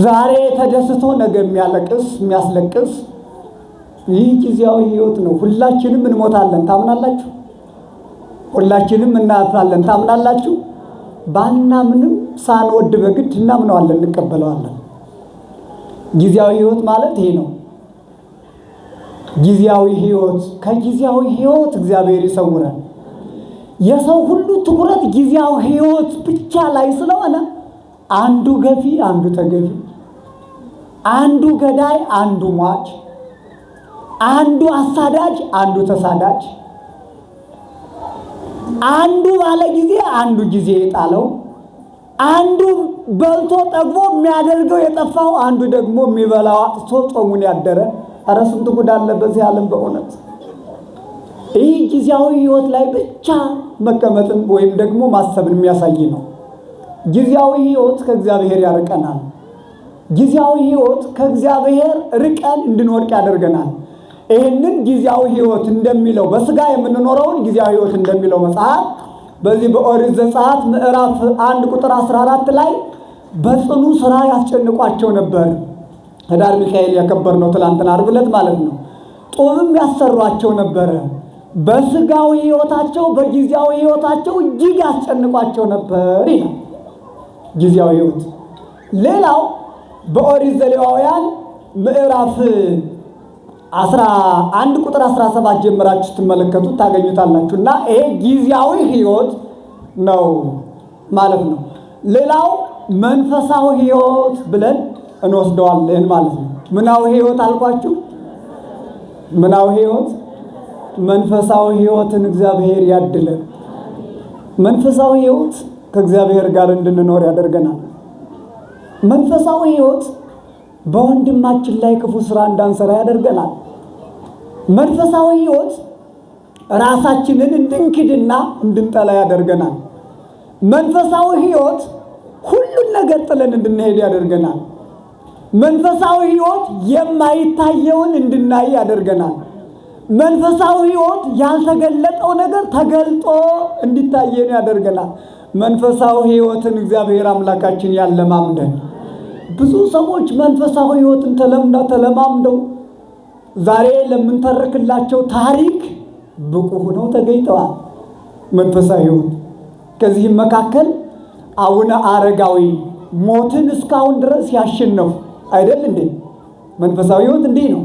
ዛሬ ተደስቶ ነገ የሚያስለቅስ ይህ ጊዜያዊ ሕይወት ነው። ሁላችንም እንሞታለን፣ ታምናላችሁ? ሁላችንም እናልፋለን፣ ታምናላችሁ? ባናምንም ሳንወድ በግድ እናምነዋለን፣ እንቀበለዋለን። ጊዜያዊ ሕይወት ማለት ይሄ ነው። ጊዜያዊ ሕይወት፣ ከጊዜያዊ ሕይወት እግዚአብሔር ይሰውራል። የሰው ሁሉ ትኩረት ጊዜያዊ ሕይወት ብቻ ላይ ስለሆነ አንዱ ገፊ፣ አንዱ ተገፊ፣ አንዱ ገዳይ፣ አንዱ ሟች፣ አንዱ አሳዳጅ፣ አንዱ ተሳዳጅ፣ አንዱ ባለ ጊዜ፣ አንዱ ጊዜ የጣለው፣ አንዱ በልቶ ጠግቦ የሚያደርገው የጠፋው፣ አንዱ ደግሞ የሚበላው አጥቶ ጾሙን ያደረ። ኧረ ስንት ጉድ አለ በዚህ ዓለም በእውነት። ይህ ጊዜያዊ ሕይወት ላይ ብቻ መቀመጥን ወይም ደግሞ ማሰብን የሚያሳይ ነው። ጊዜያዊ ሕይወት ከእግዚአብሔር ያርቀናል። ጊዜያዊ ሕይወት ከእግዚአብሔር ርቀን እንድንወድቅ ያደርገናል። ይህንን ጊዜያዊ ሕይወት እንደሚለው በስጋ የምንኖረውን ጊዜያዊ ሕይወት እንደሚለው መጽሐፍ በዚህ በኦሪት ዘጸአት ምዕራፍ 1 ቁጥር 14 ላይ በጽኑ ስራ ያስጨንቋቸው ነበር። ህዳር ሚካኤል ያከበርነው ትላንትና ዓርብ ዕለት ማለት ነው። ጦምም ያሰሯቸው ነበረ። በስጋዊ ሕይወታቸው በጊዜያዊ ሕይወታቸው እጅግ ያስጨንቋቸው ነበር ይላል ጊዜያዊ ሕይወት። ሌላው በኦሪት ዘሌዋውያን ምዕራፍ 11 ቁጥር 17 ጀምራችሁ ትመለከቱት ታገኙታላችሁ። እና ይሄ ጊዜያዊ ሕይወት ነው ማለት ነው። ሌላው መንፈሳዊ ሕይወት ብለን እንወስደዋለን ማለት ነው። ምናዊ ሕይወት አልኳችሁ? ምናዊ ሕይወት መንፈሳዊ ሕይወትን እግዚአብሔር ያድለን። መንፈሳዊ ሕይወት ከእግዚአብሔር ጋር እንድንኖር ያደርገናል። መንፈሳዊ ሕይወት በወንድማችን ላይ ክፉ ስራ እንዳንሰራ ያደርገናል። መንፈሳዊ ሕይወት ራሳችንን እንድንክድና እንድንጠላ ያደርገናል። መንፈሳዊ ሕይወት ሁሉን ነገር ጥለን እንድንሄድ ያደርገናል። መንፈሳዊ ሕይወት የማይታየውን እንድናይ ያደርገናል። መንፈሳዊ ሕይወት ያልተገለጠው ነገር ተገልጦ እንዲታየን ያደርገናል። መንፈሳዊ ሕይወትን እግዚአብሔር አምላካችን ያለማምደን። ብዙ ሰዎች መንፈሳዊ ሕይወትን ተለማምደው ዛሬ ለምንተርክላቸው ታሪክ ብቁ ሆነው ተገኝተዋል። መንፈሳዊ ሕይወት ከዚህም መካከል አቡነ አረጋዊ ሞትን እስካሁን ድረስ ያሸነፉ አይደል እንዴ? መንፈሳዊ ሕይወት እንዲህ ነው።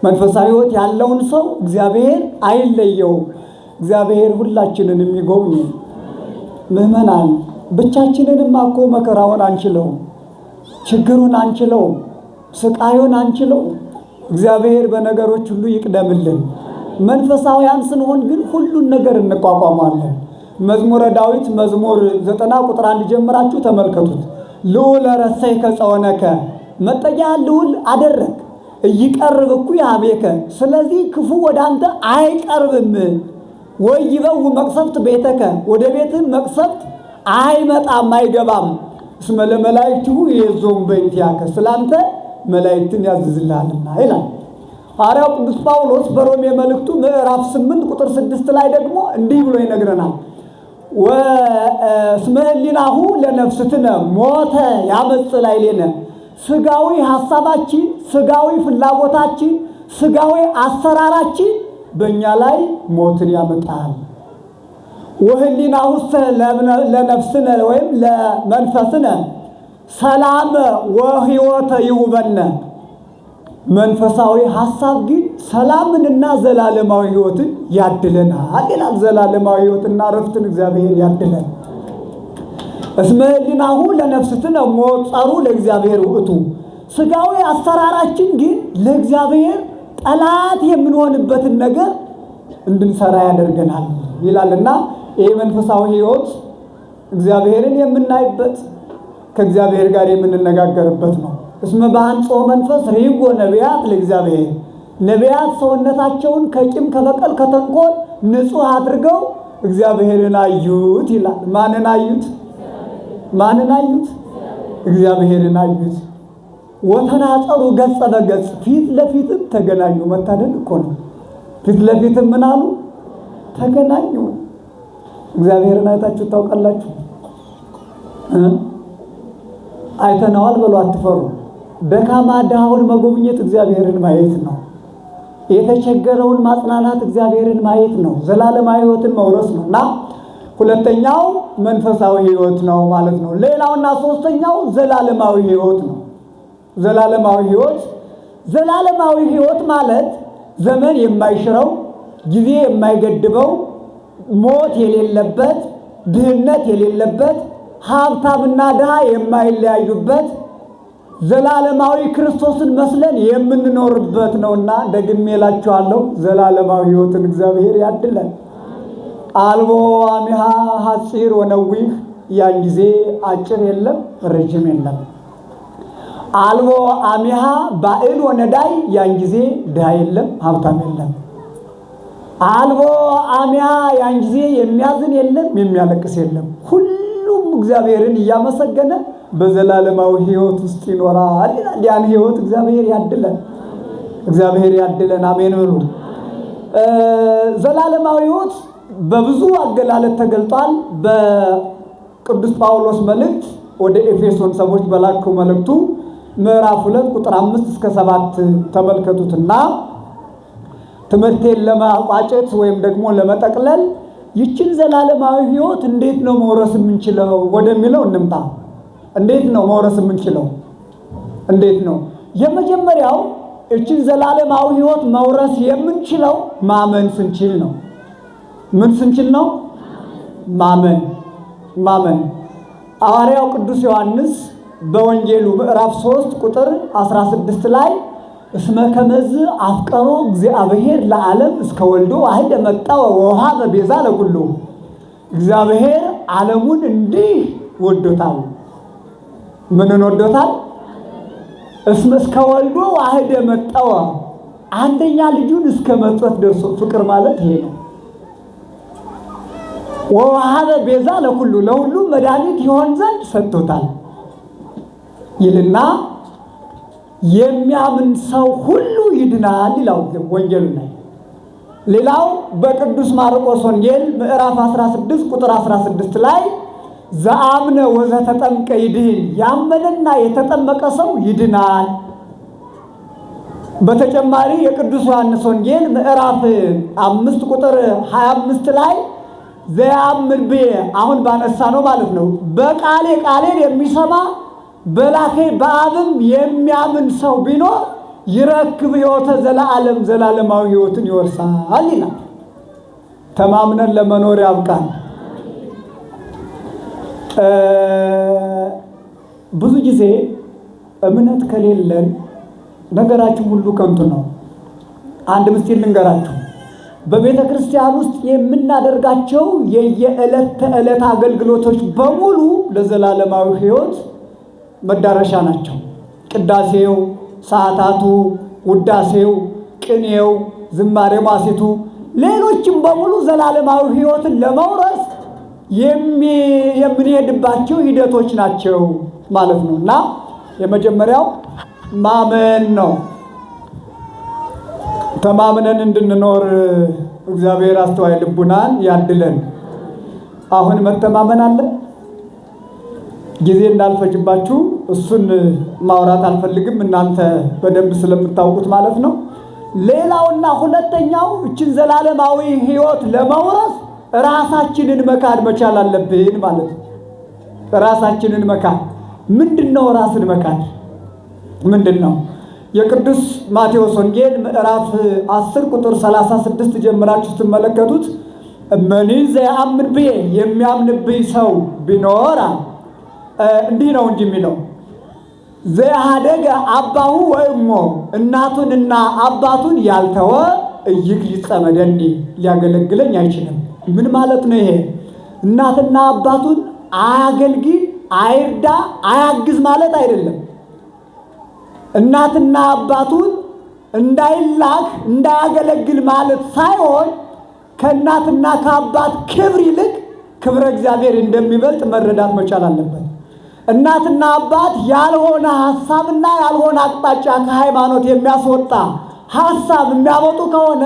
መንፈሳዊ ሕይወት ያለውን ሰው እግዚአብሔር አይለየው። እግዚአብሔር ሁላችንን የሚጎብኝ ምዕመናን። ብቻችንንማ እኮ መከራውን አንችለው፣ ችግሩን አንችለው፣ ስቃዩን አንችለው። እግዚአብሔር በነገሮች ሁሉ ይቅደምልን። መንፈሳውያን ስንሆን ግን ሁሉን ነገር እንቋቋማለን። መዝሙረ ዳዊት መዝሙር 90 ቁጥር 1 ጀምራችሁ ተመልከቱት። ልዑል ረሰይ ከጸወነከ መጠጊያ ልዑል አደረግ እይቀርብ እኩይ ኀቤከ። ስለዚህ ክፉ ወደ አንተ አይቀርብም። ወይበው መቅሰፍት ቤተከ ወደ ቤትህ መቅሰፍት አይመጣም አይገባም። እስመ ለመላእክቱ ይእዜሙ በእንቲአከ ስላንተ መላእክትን ያዝዝልሃልና ይላል ሐዋርያው ቅዱስ ጳውሎስ በሮሜ መልእክቱ ምዕራፍ 8 ቁጥር 6 ላይ ደግሞ እንዲህ ብሎ ይነግረናል። ወእስመ ሕሊናሁ ለነፍስትነ ሞተ ያመጽ ላዕሌነ። ስጋዊ ሐሳባችን፣ ስጋዊ ፍላጎታችን፣ ስጋዊ አሰራራችን በእኛ ላይ ሞትን ያመጣል። ወሕሊናሁሰ ለነፍስነ ወይም ለመንፈስነ ሰላም ወሕይወተ ይሁበነ። መንፈሳዊ ሐሳብ ግን ሰላምንና ዘላለማዊ ሕይወትን ያድለናል ይላል። ዘላለማዊ ሕይወትና ረፍትን እግዚአብሔር ያድለን። እስመ ህሊናሁ ለነፍስትነ ሞጸሩ ለእግዚአብሔር ውእቱ። ስጋዊ አሰራራችን ግን ለእግዚአብሔር ጠላት የምንሆንበትን ነገር እንድንሰራ ያደርገናል ይላልና ይሄ መንፈሳዊ ህይወት እግዚአብሔርን የምናይበት ከእግዚአብሔር ጋር የምንነጋገርበት ነው። እስመ በአንጾ መንፈስ ሪጎ ነቢያት ለእግዚአብሔር። ነቢያት ሰውነታቸውን ከቂም ከበቀል ከተንኮል ንጹህ አድርገው እግዚአብሔርን አዩት ይላል። ማንን አዩት? ማንን አዩት? እግዚአብሔርን አዩት። ወተናጸሩ ገጸ በገጽ፣ ፊት ለፊትም ተገናኙ። መታደል እኮ ነው። ፊት ለፊትም ምን አሉ? ተገናኙ። እግዚአብሔርን አይታችሁ ታውቃላችሁ? አይተነዋል በሉ፣ አትፈሩ። ደካማ ድሃውን መጎብኘት እግዚአብሔርን ማየት ነው። የተቸገረውን ማጽናናት እግዚአብሔርን ማየት ነው። ዘላለማዊ ህይወትን መውረስ ነው እና ሁለተኛው መንፈሳዊ ህይወት ነው ማለት ነው። ሌላውና ሶስተኛው ዘላለማዊ ህይወት ነው። ዘላለማዊ ህይወት ማለት ዘመን የማይሽረው፣ ጊዜ የማይገድበው፣ ሞት የሌለበት፣ ድህነት የሌለበት፣ ሀብታምና ድሃ የማይለያዩበት ዘላለማዊ ክርስቶስን መስለን የምንኖርበት ነውና ደግሜ እላችኋለሁ ዘላለማዊ ህይወትን እግዚአብሔር ያድለን። አልቦ አሚሃ ሐጺር ወነዊህ፣ ያን ጊዜ አጭር የለም ረጅም የለም። አልቦ አሚሃ ባዕል ወነዳይ፣ ያን ጊዜ ድሃ የለም ሀብታም የለም። አልቦ አሚሃ፣ ያን ጊዜ የሚያዝን የለም የሚያለቅስ የለም። ሁሉም እግዚአብሔርን እያመሰገነ በዘላለማዊ ህይወት ውስጥ ይኖራል። ያን ህይወት እግዚአብሔር ያድለን፣ እግዚአብሔር ያድለን። አሜን በሉ። ዘላለማዊ ህይወት በብዙ አገላለጥ ተገልጧል። በቅዱስ ጳውሎስ መልእክት ወደ ኤፌሶን ሰዎች በላከው መልእክቱ ምዕራፍ 2 ቁጥር 5 እስከ 7 ተመልከቱትና ትምህርቴን ለማቋጨት ወይም ደግሞ ለመጠቅለል ይችን ዘላለማዊ ህይወት እንዴት ነው መውረስ የምንችለው ወደሚለው እንምጣ። እንዴት ነው መውረስ የምንችለው? እንዴት ነው? የመጀመሪያው እችን ዘላለማዊ ህይወት መውረስ የምንችለው ማመን ስንችል ነው። ምን ስንችል ነው? ማመን። ሐዋርያው ቅዱስ ዮሐንስ በወንጌሉ ምዕራፍ 3 ቁጥር 16 ላይ እስመ ከመዝ አፍቀሮ እግዚአብሔር ለዓለም እስከ ወልዶ ዋህደ መጣ ወወሃበ ቤዛ ለኩሉ። እግዚአብሔር ዓለሙን እንዲህ ወዶታል። ምንን ወዶታል? እስከ ወልዶ ዋህደ መጣ፣ አንደኛ ልጁን እስከ መስጠት ደርሶ። ፍቅር ማለት ይሄ ነው። ወወሃበ ቤዛ ለኩሉ፣ ለሁሉም መድኃኒት ይሆን ዘንድ ሰጥቶታል ይልና የሚያምን ሰው ሁሉ ይድናል ይላል ወንጌሉ ላይ። ሌላው በቅዱስ ማርቆስ ወንጌል ምዕራፍ 16 ቁጥር 16 ላይ ዘአምነ ወዘተጠምቀ ይድህን፣ ያመነና የተጠመቀ ሰው ይድናል። በተጨማሪ የቅዱስ ዮሐንስ ወንጌል ምዕራፍ 5 ቁጥር 25 ላይ ዘያምን ብየ፣ አሁን ባነሳ ነው ማለት ነው፣ በቃሌ ቃሌን የሚሰማ በላኬ በአብም የሚያምን ሰው ቢኖር ይረክብ ሕይወተ ዘለዓለም፣ ዘላለማዊ ሕይወትን ይወርሳል ይላል። ተማምነን ለመኖር ያብቃን። ብዙ ጊዜ እምነት ከሌለን ነገራችን ሁሉ ከንቱ ነው። አንድ ምስጢር ልንገራችሁ። በቤተ ክርስቲያን ውስጥ የምናደርጋቸው የየዕለት ተዕለት አገልግሎቶች በሙሉ ለዘላለማዊ ሕይወት መዳረሻ ናቸው። ቅዳሴው፣ ሰዓታቱ፣ ውዳሴው፣ ቅኔው፣ ዝማሬ ማሴቱ፣ ሌሎችም በሙሉ ዘላለማዊ ሕይወትን ለመውረስ የምንሄድባቸው ሂደቶች ናቸው ማለት ነው። እና የመጀመሪያው ማመን ነው። ተማምነን እንድንኖር እግዚአብሔር አስተዋይ ልቡናን ያድለን። አሁን መተማመን አለ። ጊዜ እንዳልፈጅባችሁ እሱን ማውራት አልፈልግም፣ እናንተ በደንብ ስለምታውቁት ማለት ነው። ሌላውና ሁለተኛው እችን ዘላለማዊ ሕይወት ለመውረስ ራሳችንን መካድ መቻል አለብን ማለት ነው። ራሳችንን መካድ ምንድነው? ራስን መካድ ምንድነው? የቅዱስ ማቴዎስ ወንጌል ምዕራፍ 10 ቁጥር 36 ጀምራችሁ ስትመለከቱት እመኒ ዘያምን ብዬ የሚያምንብኝ ሰው ቢኖር እንዲህ ነው እንጂ የሚለው ዘያደገ አባሁ ወእሞ እናቱንና አባቱን ያልተወ እይክ ሊጸመደኒ ሊያገለግለኝ አይችልም። ምን ማለት ነው ይሄ? እናትና አባቱን አያገልግል፣ አይርዳ፣ አያግዝ ማለት አይደለም። እናትና አባቱን እንዳይላክ እንዳያገለግል ማለት ሳይሆን ከእናትና ከአባት ክብር ይልቅ ክብረ እግዚአብሔር እንደሚበልጥ መረዳት መቻል አለበት። እናትና አባት ያልሆነ ሐሳብና ያልሆነ አቅጣጫ ከሃይማኖት የሚያስወጣ ሐሳብ የሚያመጡ ከሆነ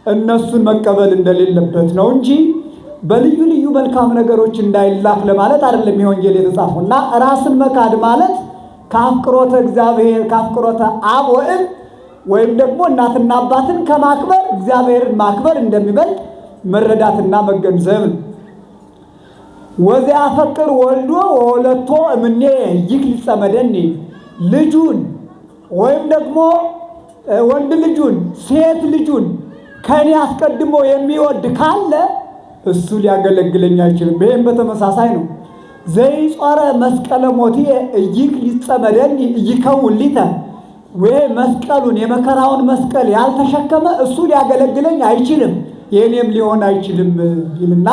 እነሱን መቀበል እንደሌለበት ነው እንጂ በልዩ ልዩ መልካም ነገሮች እንዳይላክ ለማለት አይደለም የወንጌል የተጻፈው። እና ራስን መካድ ማለት ከአፍቅሮተ እግዚአብሔር ከአፍቅሮተ አብ ወእም ወይም ደግሞ እናትና አባትን ከማክበር እግዚአብሔርን ማክበር እንደሚበልጥ መረዳትና መገንዘብ ነው። ወዘያፈቅር ወልዶ ወወለቶ እምኔ ይክ ሊጸመደኒ ልጁን ወይም ደግሞ ወንድ ልጁን ሴት ልጁን ከኔ አስቀድሞ የሚወድ ካለ እሱ ሊያገለግለኝ አይችልም። ይሄም በተመሳሳይ ነው። ዘይጾረ መስቀለ ሞትየ ይክ ሊጸመደኒ ይከውን ሊተ ወይ መስቀሉን የመከራውን መስቀል ያልተሸከመ እሱ ሊያገለግለኝ አይችልም፣ የኔም ሊሆን አይችልም ይልና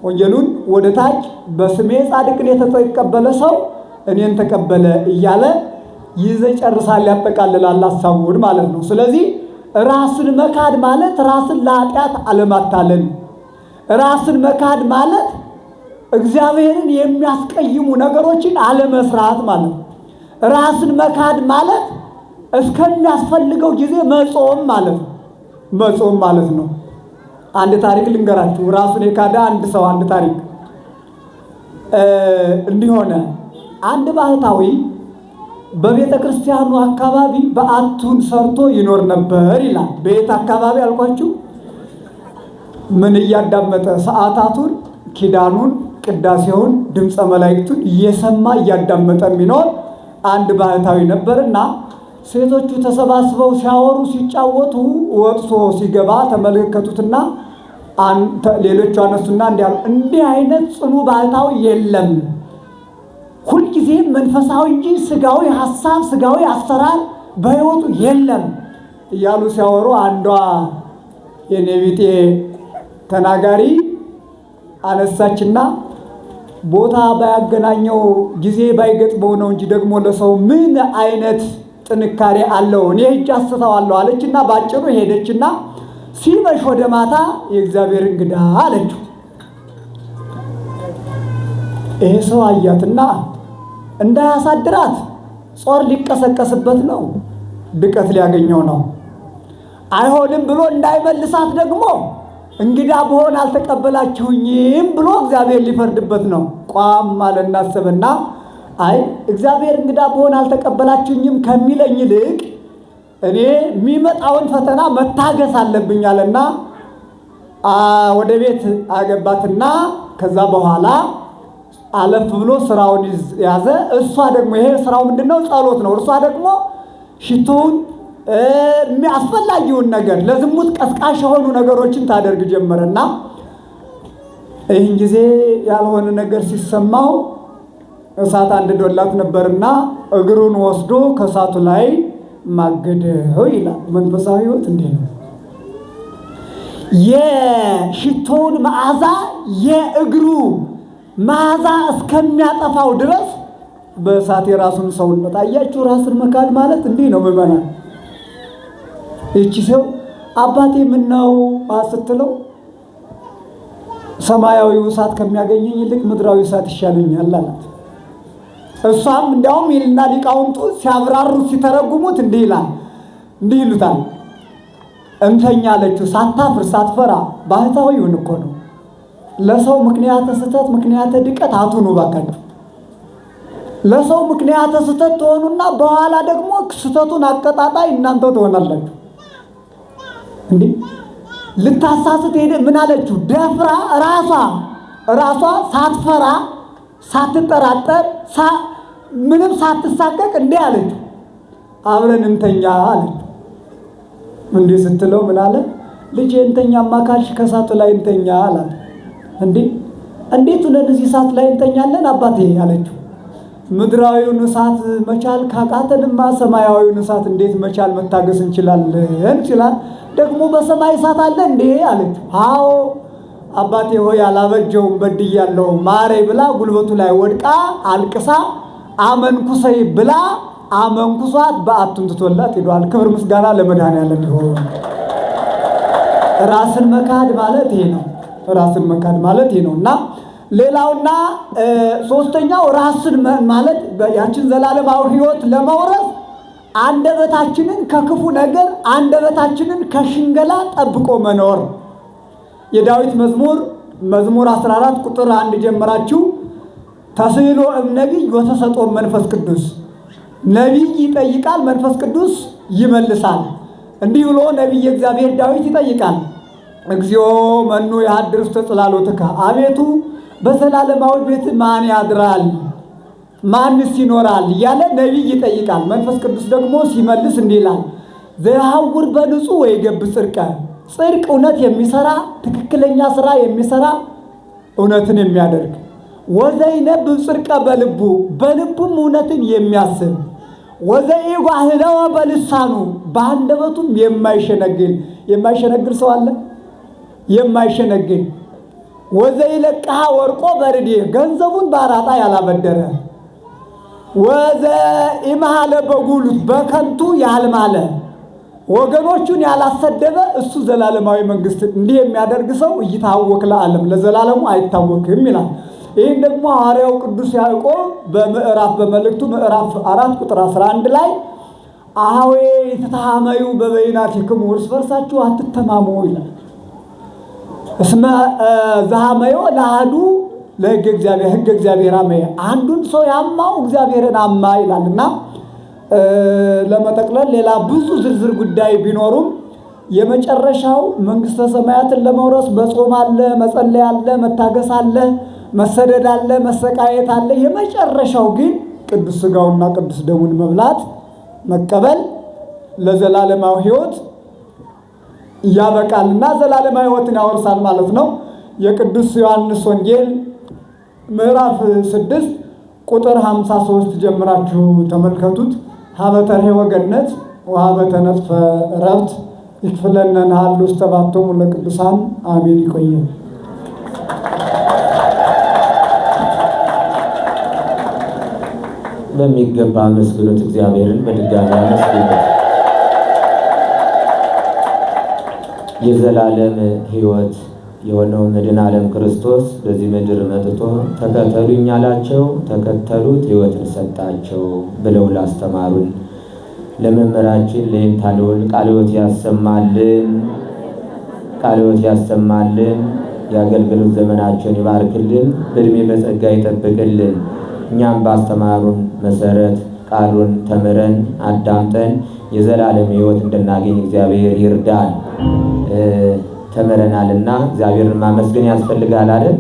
ወንጌሉን ወደ ታች በስሜ ጻድቅን የተቀበለ ሰው እኔን ተቀበለ እያለ ይዘጨርሳል፣ ያጠቃልላል ሐሳቡን ማለት ነው። ስለዚህ ራስን መካድ ማለት ራስን ለኃጢአት አለማታለል፣ ራስን መካድ ማለት እግዚአብሔርን የሚያስቀይሙ ነገሮችን አለመስራት ማለት ነው። ራስን መካድ ማለት እስከሚያስፈልገው ጊዜ መጾም ማለት ነው። መጾም ማለት ነው። አንድ ታሪክ ልንገራችሁ። ራሱን የካደ አንድ ሰው አንድ ታሪክ እንዲሆነ አንድ ባህታዊ በቤተ ክርስቲያኑ አካባቢ በዓቱን ሰርቶ ይኖር ነበር ይላል። በየት አካባቢ አልኳችሁ? ምን እያዳመጠ ሰዓታቱን፣ ኪዳኑን፣ ቅዳሴውን፣ ድምፀ መላእክቱን እየሰማ እያዳመጠ የሚኖር አንድ ባህታዊ ነበርና ሴቶቹ ተሰባስበው ሲያወሩ ሲጫወቱ ወጥቶ ሲገባ ተመለከቱትና ሌሎቹ አነሱና እንዲህ አይነት ጽኑ ባህታዊ የለም፣ ሁልጊዜ መንፈሳዊ እንጂ ስጋዊ ሐሳብ ስጋዊ አሰራር በሕይወቱ የለም እያሉ ሲያወሩ አንዷ የኔ ቢጤ ተናጋሪ አነሳችና ቦታ ባያገናኘው ጊዜ ባይገጥመው ነው እንጂ ደግሞ ለሰው ምን አይነት ጥንካሬ አለው፣ እኔ እጅ አስተዋለሁ አለችና ባጭሩ ሄደችና ሲመሽ ወደ ማታ የእግዚአብሔር እንግዳ አለችው። ይሄ ሰው አያትና እንዳያሳድራት ጾር ሊቀሰቀስበት ነው፣ ድቀት ሊያገኘው ነው። አይሆንም ብሎ እንዳይመልሳት ደግሞ እንግዳ ብሆን አልተቀበላችሁኝም ብሎ እግዚአብሔር ሊፈርድበት ነው። ቋም አለና አሰበና አይ እግዚአብሔር እንግዳ ብሆን አልተቀበላችሁኝም ከሚለኝ ይልቅ እኔ የሚመጣውን ፈተና መታገስ አለብኝ አለና ወደ ቤት አገባትና ከዛ በኋላ አለፍ ብሎ ስራውን ያዘ። እሷ ደግሞ ይሄ ስራው ምንድነው? ጸሎት ነው። እርሷ ደግሞ ሽቶውን የሚያስፈልጊውን ነገር ለዝሙት ቀስቃሽ የሆኑ ነገሮችን ታደርግ ጀመረና ይህን ጊዜ ያልሆነ ነገር ሲሰማው እሳት አንድዶላት ነበርና እግሩን ወስዶ ከእሳቱ ላይ ማገደው ይላል። መንፈሳዊ ሕይወት እንዲህ ነው። የሽቶውን መዓዛ የእግሩ መዓዛ እስከሚያጠፋው ድረስ በእሳት የራሱን ሰውነት አያችሁ። ራስን መካድ ማለት እንዲህ ነው። ምዕመናን እቺ ሰው አባቴ ምን ነው ስትለው ሰማያዊው እሳት ከሚያገኘኝ ይልቅ ምድራዊ እሳት ይሻለኛል አላት። እሷም እንዲያውም ይልና ሊቃውንቱ ሲያብራሩ ሲተረጉሙት እንዲህ ይላል፣ እንዲህ ይሉታል። እንተኛ አለችው ሳታፍር ሳትፈራ። ባህታዊውን እኮ ነው። ለሰው ምክንያተ ስህተት ምክንያተ ድቀት አትሁኑ ባካችሁ። ለሰው ምክንያተ ስህተት ትሆኑና በኋላ ደግሞ ስህተቱን አቀጣጣይ እናንተ ትሆናላችሁ። እንዴ ልታሳስት ሄደ ምን አለችው? ደፍራ ራሷ ሳትፈራ ሳትጠራጠር ምንም ሳትሳቀቅ እንዴ አለችው አብረን እንተኛ አለችው። እንዴ ስትለው ምን አለ? ልጄ እንተኛማ ካልሽ ከሳቱ ላይ እንተኛ አላት። እንዴት ለዚህ እሳት ላይ እንተኛለን አባቴ አለችው። ምድራዊውን እሳት መቻል ካቃተንማ ሰማያዊውን እሳት እንዴት መቻል መታገስ እንችላለን ይችላል። ደግሞ በሰማይ እሳት አለ እንዴ አለች። አዎ አባቴ ሆይ አላበጀውም በድያለሁ ማረኝ ብላ ጉልበቱ ላይ ወድቃ አልቅሳ አመንኩሰይ ብላ አመንኩሷት በአቱን ትቶላት ሄዷል። ክብር ምስጋና ለመድኃኔዓለም ይሁን። ራስን መካድ ማለት ይሄ ነው። ራስን መካድ ማለት ይሄ ነውና ሌላውና ሶስተኛው ራስን ማለት ያችን ዘላለማዊ ሕይወት ለመውረስ አንደበታችንን ከክፉ ነገር አንደበታችንን ከሽንገላ ጠብቆ መኖር። የዳዊት መዝሙር 14 ቁጥር 1 ጀምራችሁ ተስዕሎ እምነቢይ ወተሰጦ መንፈስ ቅዱስ ነቢይ ይጠይቃል፣ መንፈስ ቅዱስ ይመልሳል። እንዲህ ብሎ ነቢይ እግዚአብሔር ዳዊት ይጠይቃል። እግዚኦ መኑ ያድር ውስተ ጽላሎትከ አቤቱ በዘላለማዊ ቤት ማን ያድራል ማንስ ይኖራል እያለ ነቢይ ይጠይቃል። መንፈስ ቅዱስ ደግሞ ሲመልስ እንዲህ ይላል ዘያሐውር በንጹሕ ወይገብር ጽድቀ ጽድቅ እውነት የሚሰራ ትክክለኛ ስራ የሚሰራ እውነትን የሚያደርግ ወዘይነብብ ጽድቀ በልቡ በልቡም እውነትን የሚያስብ ወዘኢጓህለወ በልሳኑ በአንደበቱም የማይሸነግል ሰው አለ የማይሸነግል ወዘይለቅሃ ወርቆ በርድእ ገንዘቡን በአራጣ ያላበደረ ወዘኢመሃለ በጉሉት በከንቱ ያልማለ ወገኖቹን ያላሰደበ እሱ ዘላለማዊ መንግስት እንዲህ የሚያደርግ ሰው ይታወክ ለዓለም ለዘላለሙ አይታወክም ይላል። ይህን ደግሞ ሐዋርያው ቅዱስ ያዕቆብ በመልእክቱ ምዕራፍ 4 ቁጥር 11 ላይ አኀዌ ይትታመዩ በበይናቲክሙ እርስ በርሳችሁ አትተማሙ ይላል። እስመ ዘሐመዮ ለአሐዱ ለሕገ እግዚአብሔር አመየ አንዱን ሰው ያማው እግዚአብሔርን አማ ይላልና ለመጠቅለል ሌላ ብዙ ዝርዝር ጉዳይ ቢኖሩም የመጨረሻው መንግስተ ሰማያትን ለመውረስ በጾም አለ፣ መጸለይ አለ፣ መታገስ አለ፣ መሰደድ አለ፣ መሰቃየት አለ። የመጨረሻው ግን ቅዱስ ሥጋውና ቅዱስ ደሙን መብላት መቀበል ለዘላለማዊ ሕይወት ያበቃልና ዘላለማዊ ሕይወትን ያወርሳል ማለት ነው። የቅዱስ ዮሐንስ ወንጌል ምዕራፍ 6 ቁጥር 53 ጀምራችሁ ተመልከቱት። ሀበተ ርኅወ ገነት ወሀበተ ነጥፈ ዕረፍት ይክፍለነ ንሃሉ ውስተ ባቶሙ ለቅዱሳን አሜን። ይቆየን።
በሚገባ አመስግኑት እግዚአብሔርን በድጋሚ አመስግኑት። የዘላለም ሕይወት የሆነው መድኃኔ ዓለም ክርስቶስ በዚህ ምድር መጥቶ ተከተሉኝ አላቸው። ተከተሉት፣ ሕይወትን ሰጣቸው ብለው ላስተማሩን ለመምህራችን ለይንታልወል ቃለ ሕይወት ያሰማልን፣ ቃለ ሕይወት ያሰማልን። የአገልግሎት ዘመናቸውን ይባርክልን፣ በዕድሜ በጸጋ ይጠብቅልን። እኛም ባስተማሩን መሰረት ቃሉን ተምረን አዳምጠን የዘላለም ሕይወት እንድናገኝ እግዚአብሔር ይርዳን። ተምረናልና እግዚአብሔርን ማመስገን ያስፈልጋል አይደል?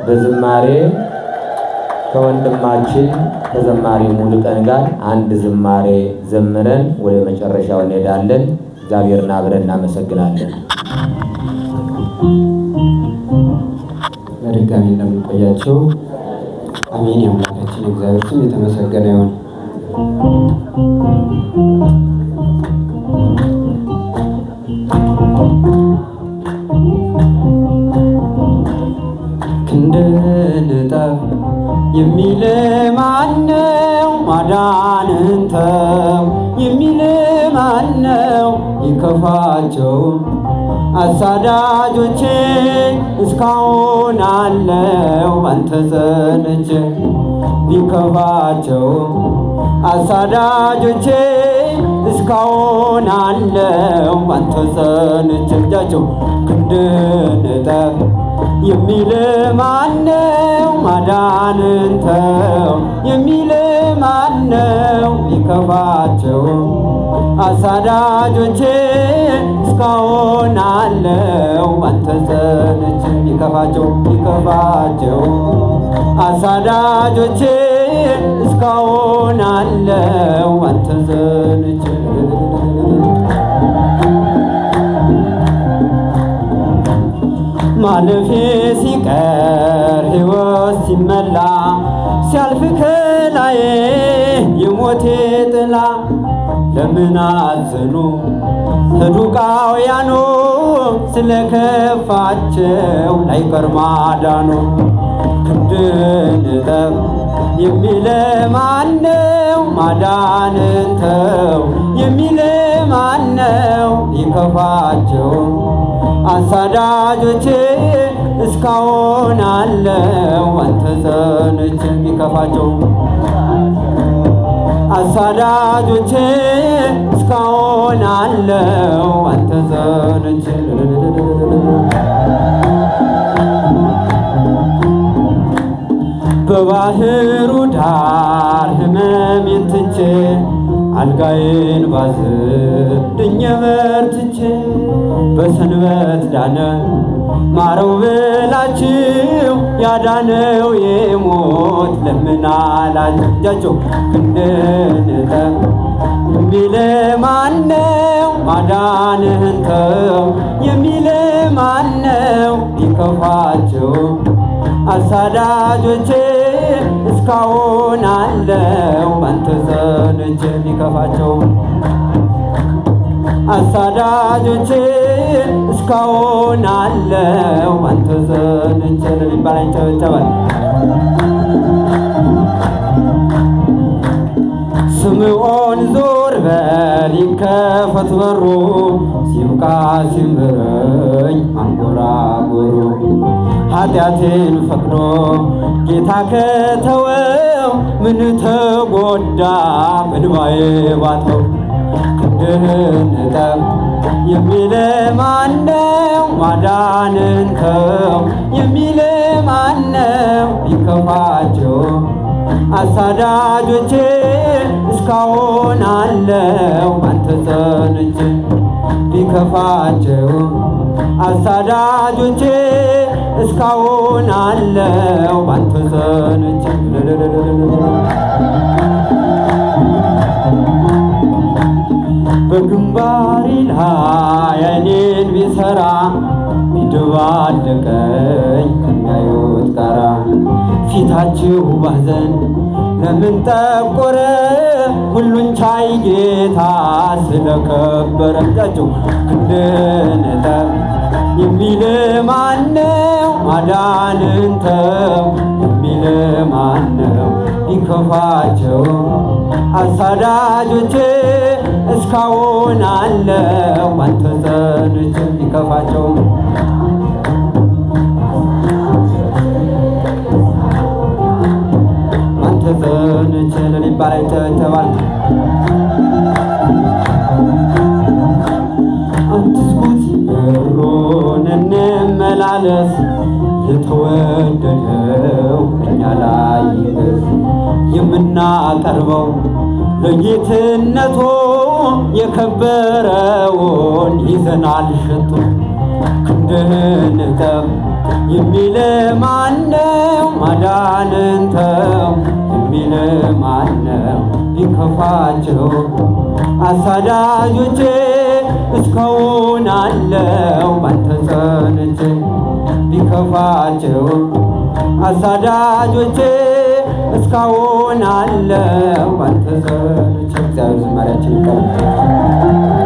በዝማሬ ከወንድማችን ከዘማሪ ሙሉቀን ጋር አንድ ዝማሬ ዘምረን ወደ መጨረሻው እንሄዳለን። እግዚአብሔርን አብረን እናመሰግናለን።
በድጋሚ እንደምንቆያቸው አሜን። የአምላካችን እግዚአብሔር ስም የተመሰገነ ይሁን። ክንድህን እጠብ የሚል ማነው? ማዳንን ተው የሚል ማነው? ይከፋቸው አሳዳጆቼ እስካሁን አለው ባንተ ጸንቼ። ቢከፋቸው አሳዳጆቼ እስካሁን አለው ባንተ ጸንቼ። እጃቸው ክንድህን እጠብ የሚል ማነው? ማዳንን ተው የሚል ማነው? ቢከፋቸው አሳዳጆቼ እስካሁን አለው ባንተ ጸንቼ። ቢከፋቸው አሳዳጆቼ እስካሁን አለው ባንተ ጸንቼ። ማለፌ ሲቀር ሕይወት ሲመላ ሲያልፍ ከላዬ ለምን አዘኑ ሰዱቃውያኑ ስለከፋቸው ላይቀር ማዳኑ። ክንድን እጠብ የሚል ማነው? ማዳንን ተው የሚል ማነው? ቢከፋቸው አሳዳጆቼ እስካሁን አለው አንተ ጸንቼ። ቢከፋቸው አሳዳጆቼ እስካሁን አለው አንተ ጸንቼ። በባህሩ ዳር ህመሜን ትቼ አልጋዬን ባዝን ድኜ በርትቼ በሰንበት ዳነ ማረው ብላችሁ ያዳነው የሞት ለምን አላችሁ? ክንድን እጠብ የሚል ማነው? ማዳንህን ተው የሚል ማነው? ቢከፋቸው አሳዳጆቼ እስካሁን አለው አንተ ጸንቼ። ቢከፋቸው አሳዳጆቼ እስካሁን አለው አንተ ጸንቼ። ለሚባል ይጨበጨባል። ስምዖን ዞር በል ይከፈት በሩ ሲብቃ ሲምረኝ አንጎራጎሩ። ኃጢአቴን ፈቅዶ ጌታ ከተወው ምን ተጎዳ እንባዬ ባጠው። ክንድህን እጠብ የሚል ማነው? ማዳንን ተው የሚል ማነው? ቢከፋቸው አሳዳጆቼ እስካሁን አለው አንተ ጸንቼ። ቢከፋቸው አሳዳጆቼ እስካሁን አለው አንተ ጸንቼ። በግንባሬ ላይ ዓይኔን ቢሰራ ቢደባለቀኝ ከሚያዩት ጋራ ፊታችሁ ባዘን ለምን ጠቆረ? ሁሉን ቻይ ጌታ ስለከበረ። እጃችሁ ክንድን እጠብ የሚል ማነው? ማዳንን ተው የሚል ማነው? ቢከፋቸው አሳዳጆቼ እስካሁን አለው አንተ ጸንቼ። ቢከፋቸው አንተ ጸንቼ ለሊባል ይጨበጨባል። አትዝጉት በሩን እንመላለስ የተወደደው እኛ ላይ ይድረስ። የምናቀርበው ለጌትነቱ የከበረውን ይዘናል ሽቱ። ክንድህን እጠብ የሚል ማነው? ማዳንን ተው የሚል ማነው? ቢከፋቸው አሳዳጆቼ እስካሁን አለው አንተ ጸንቼ። ቢከፋቸው አሳዳጆቼ እስካሁን አለው አንተ ጸንቼ። እግዚአብሔር ዝማሬያችን ይቀበል።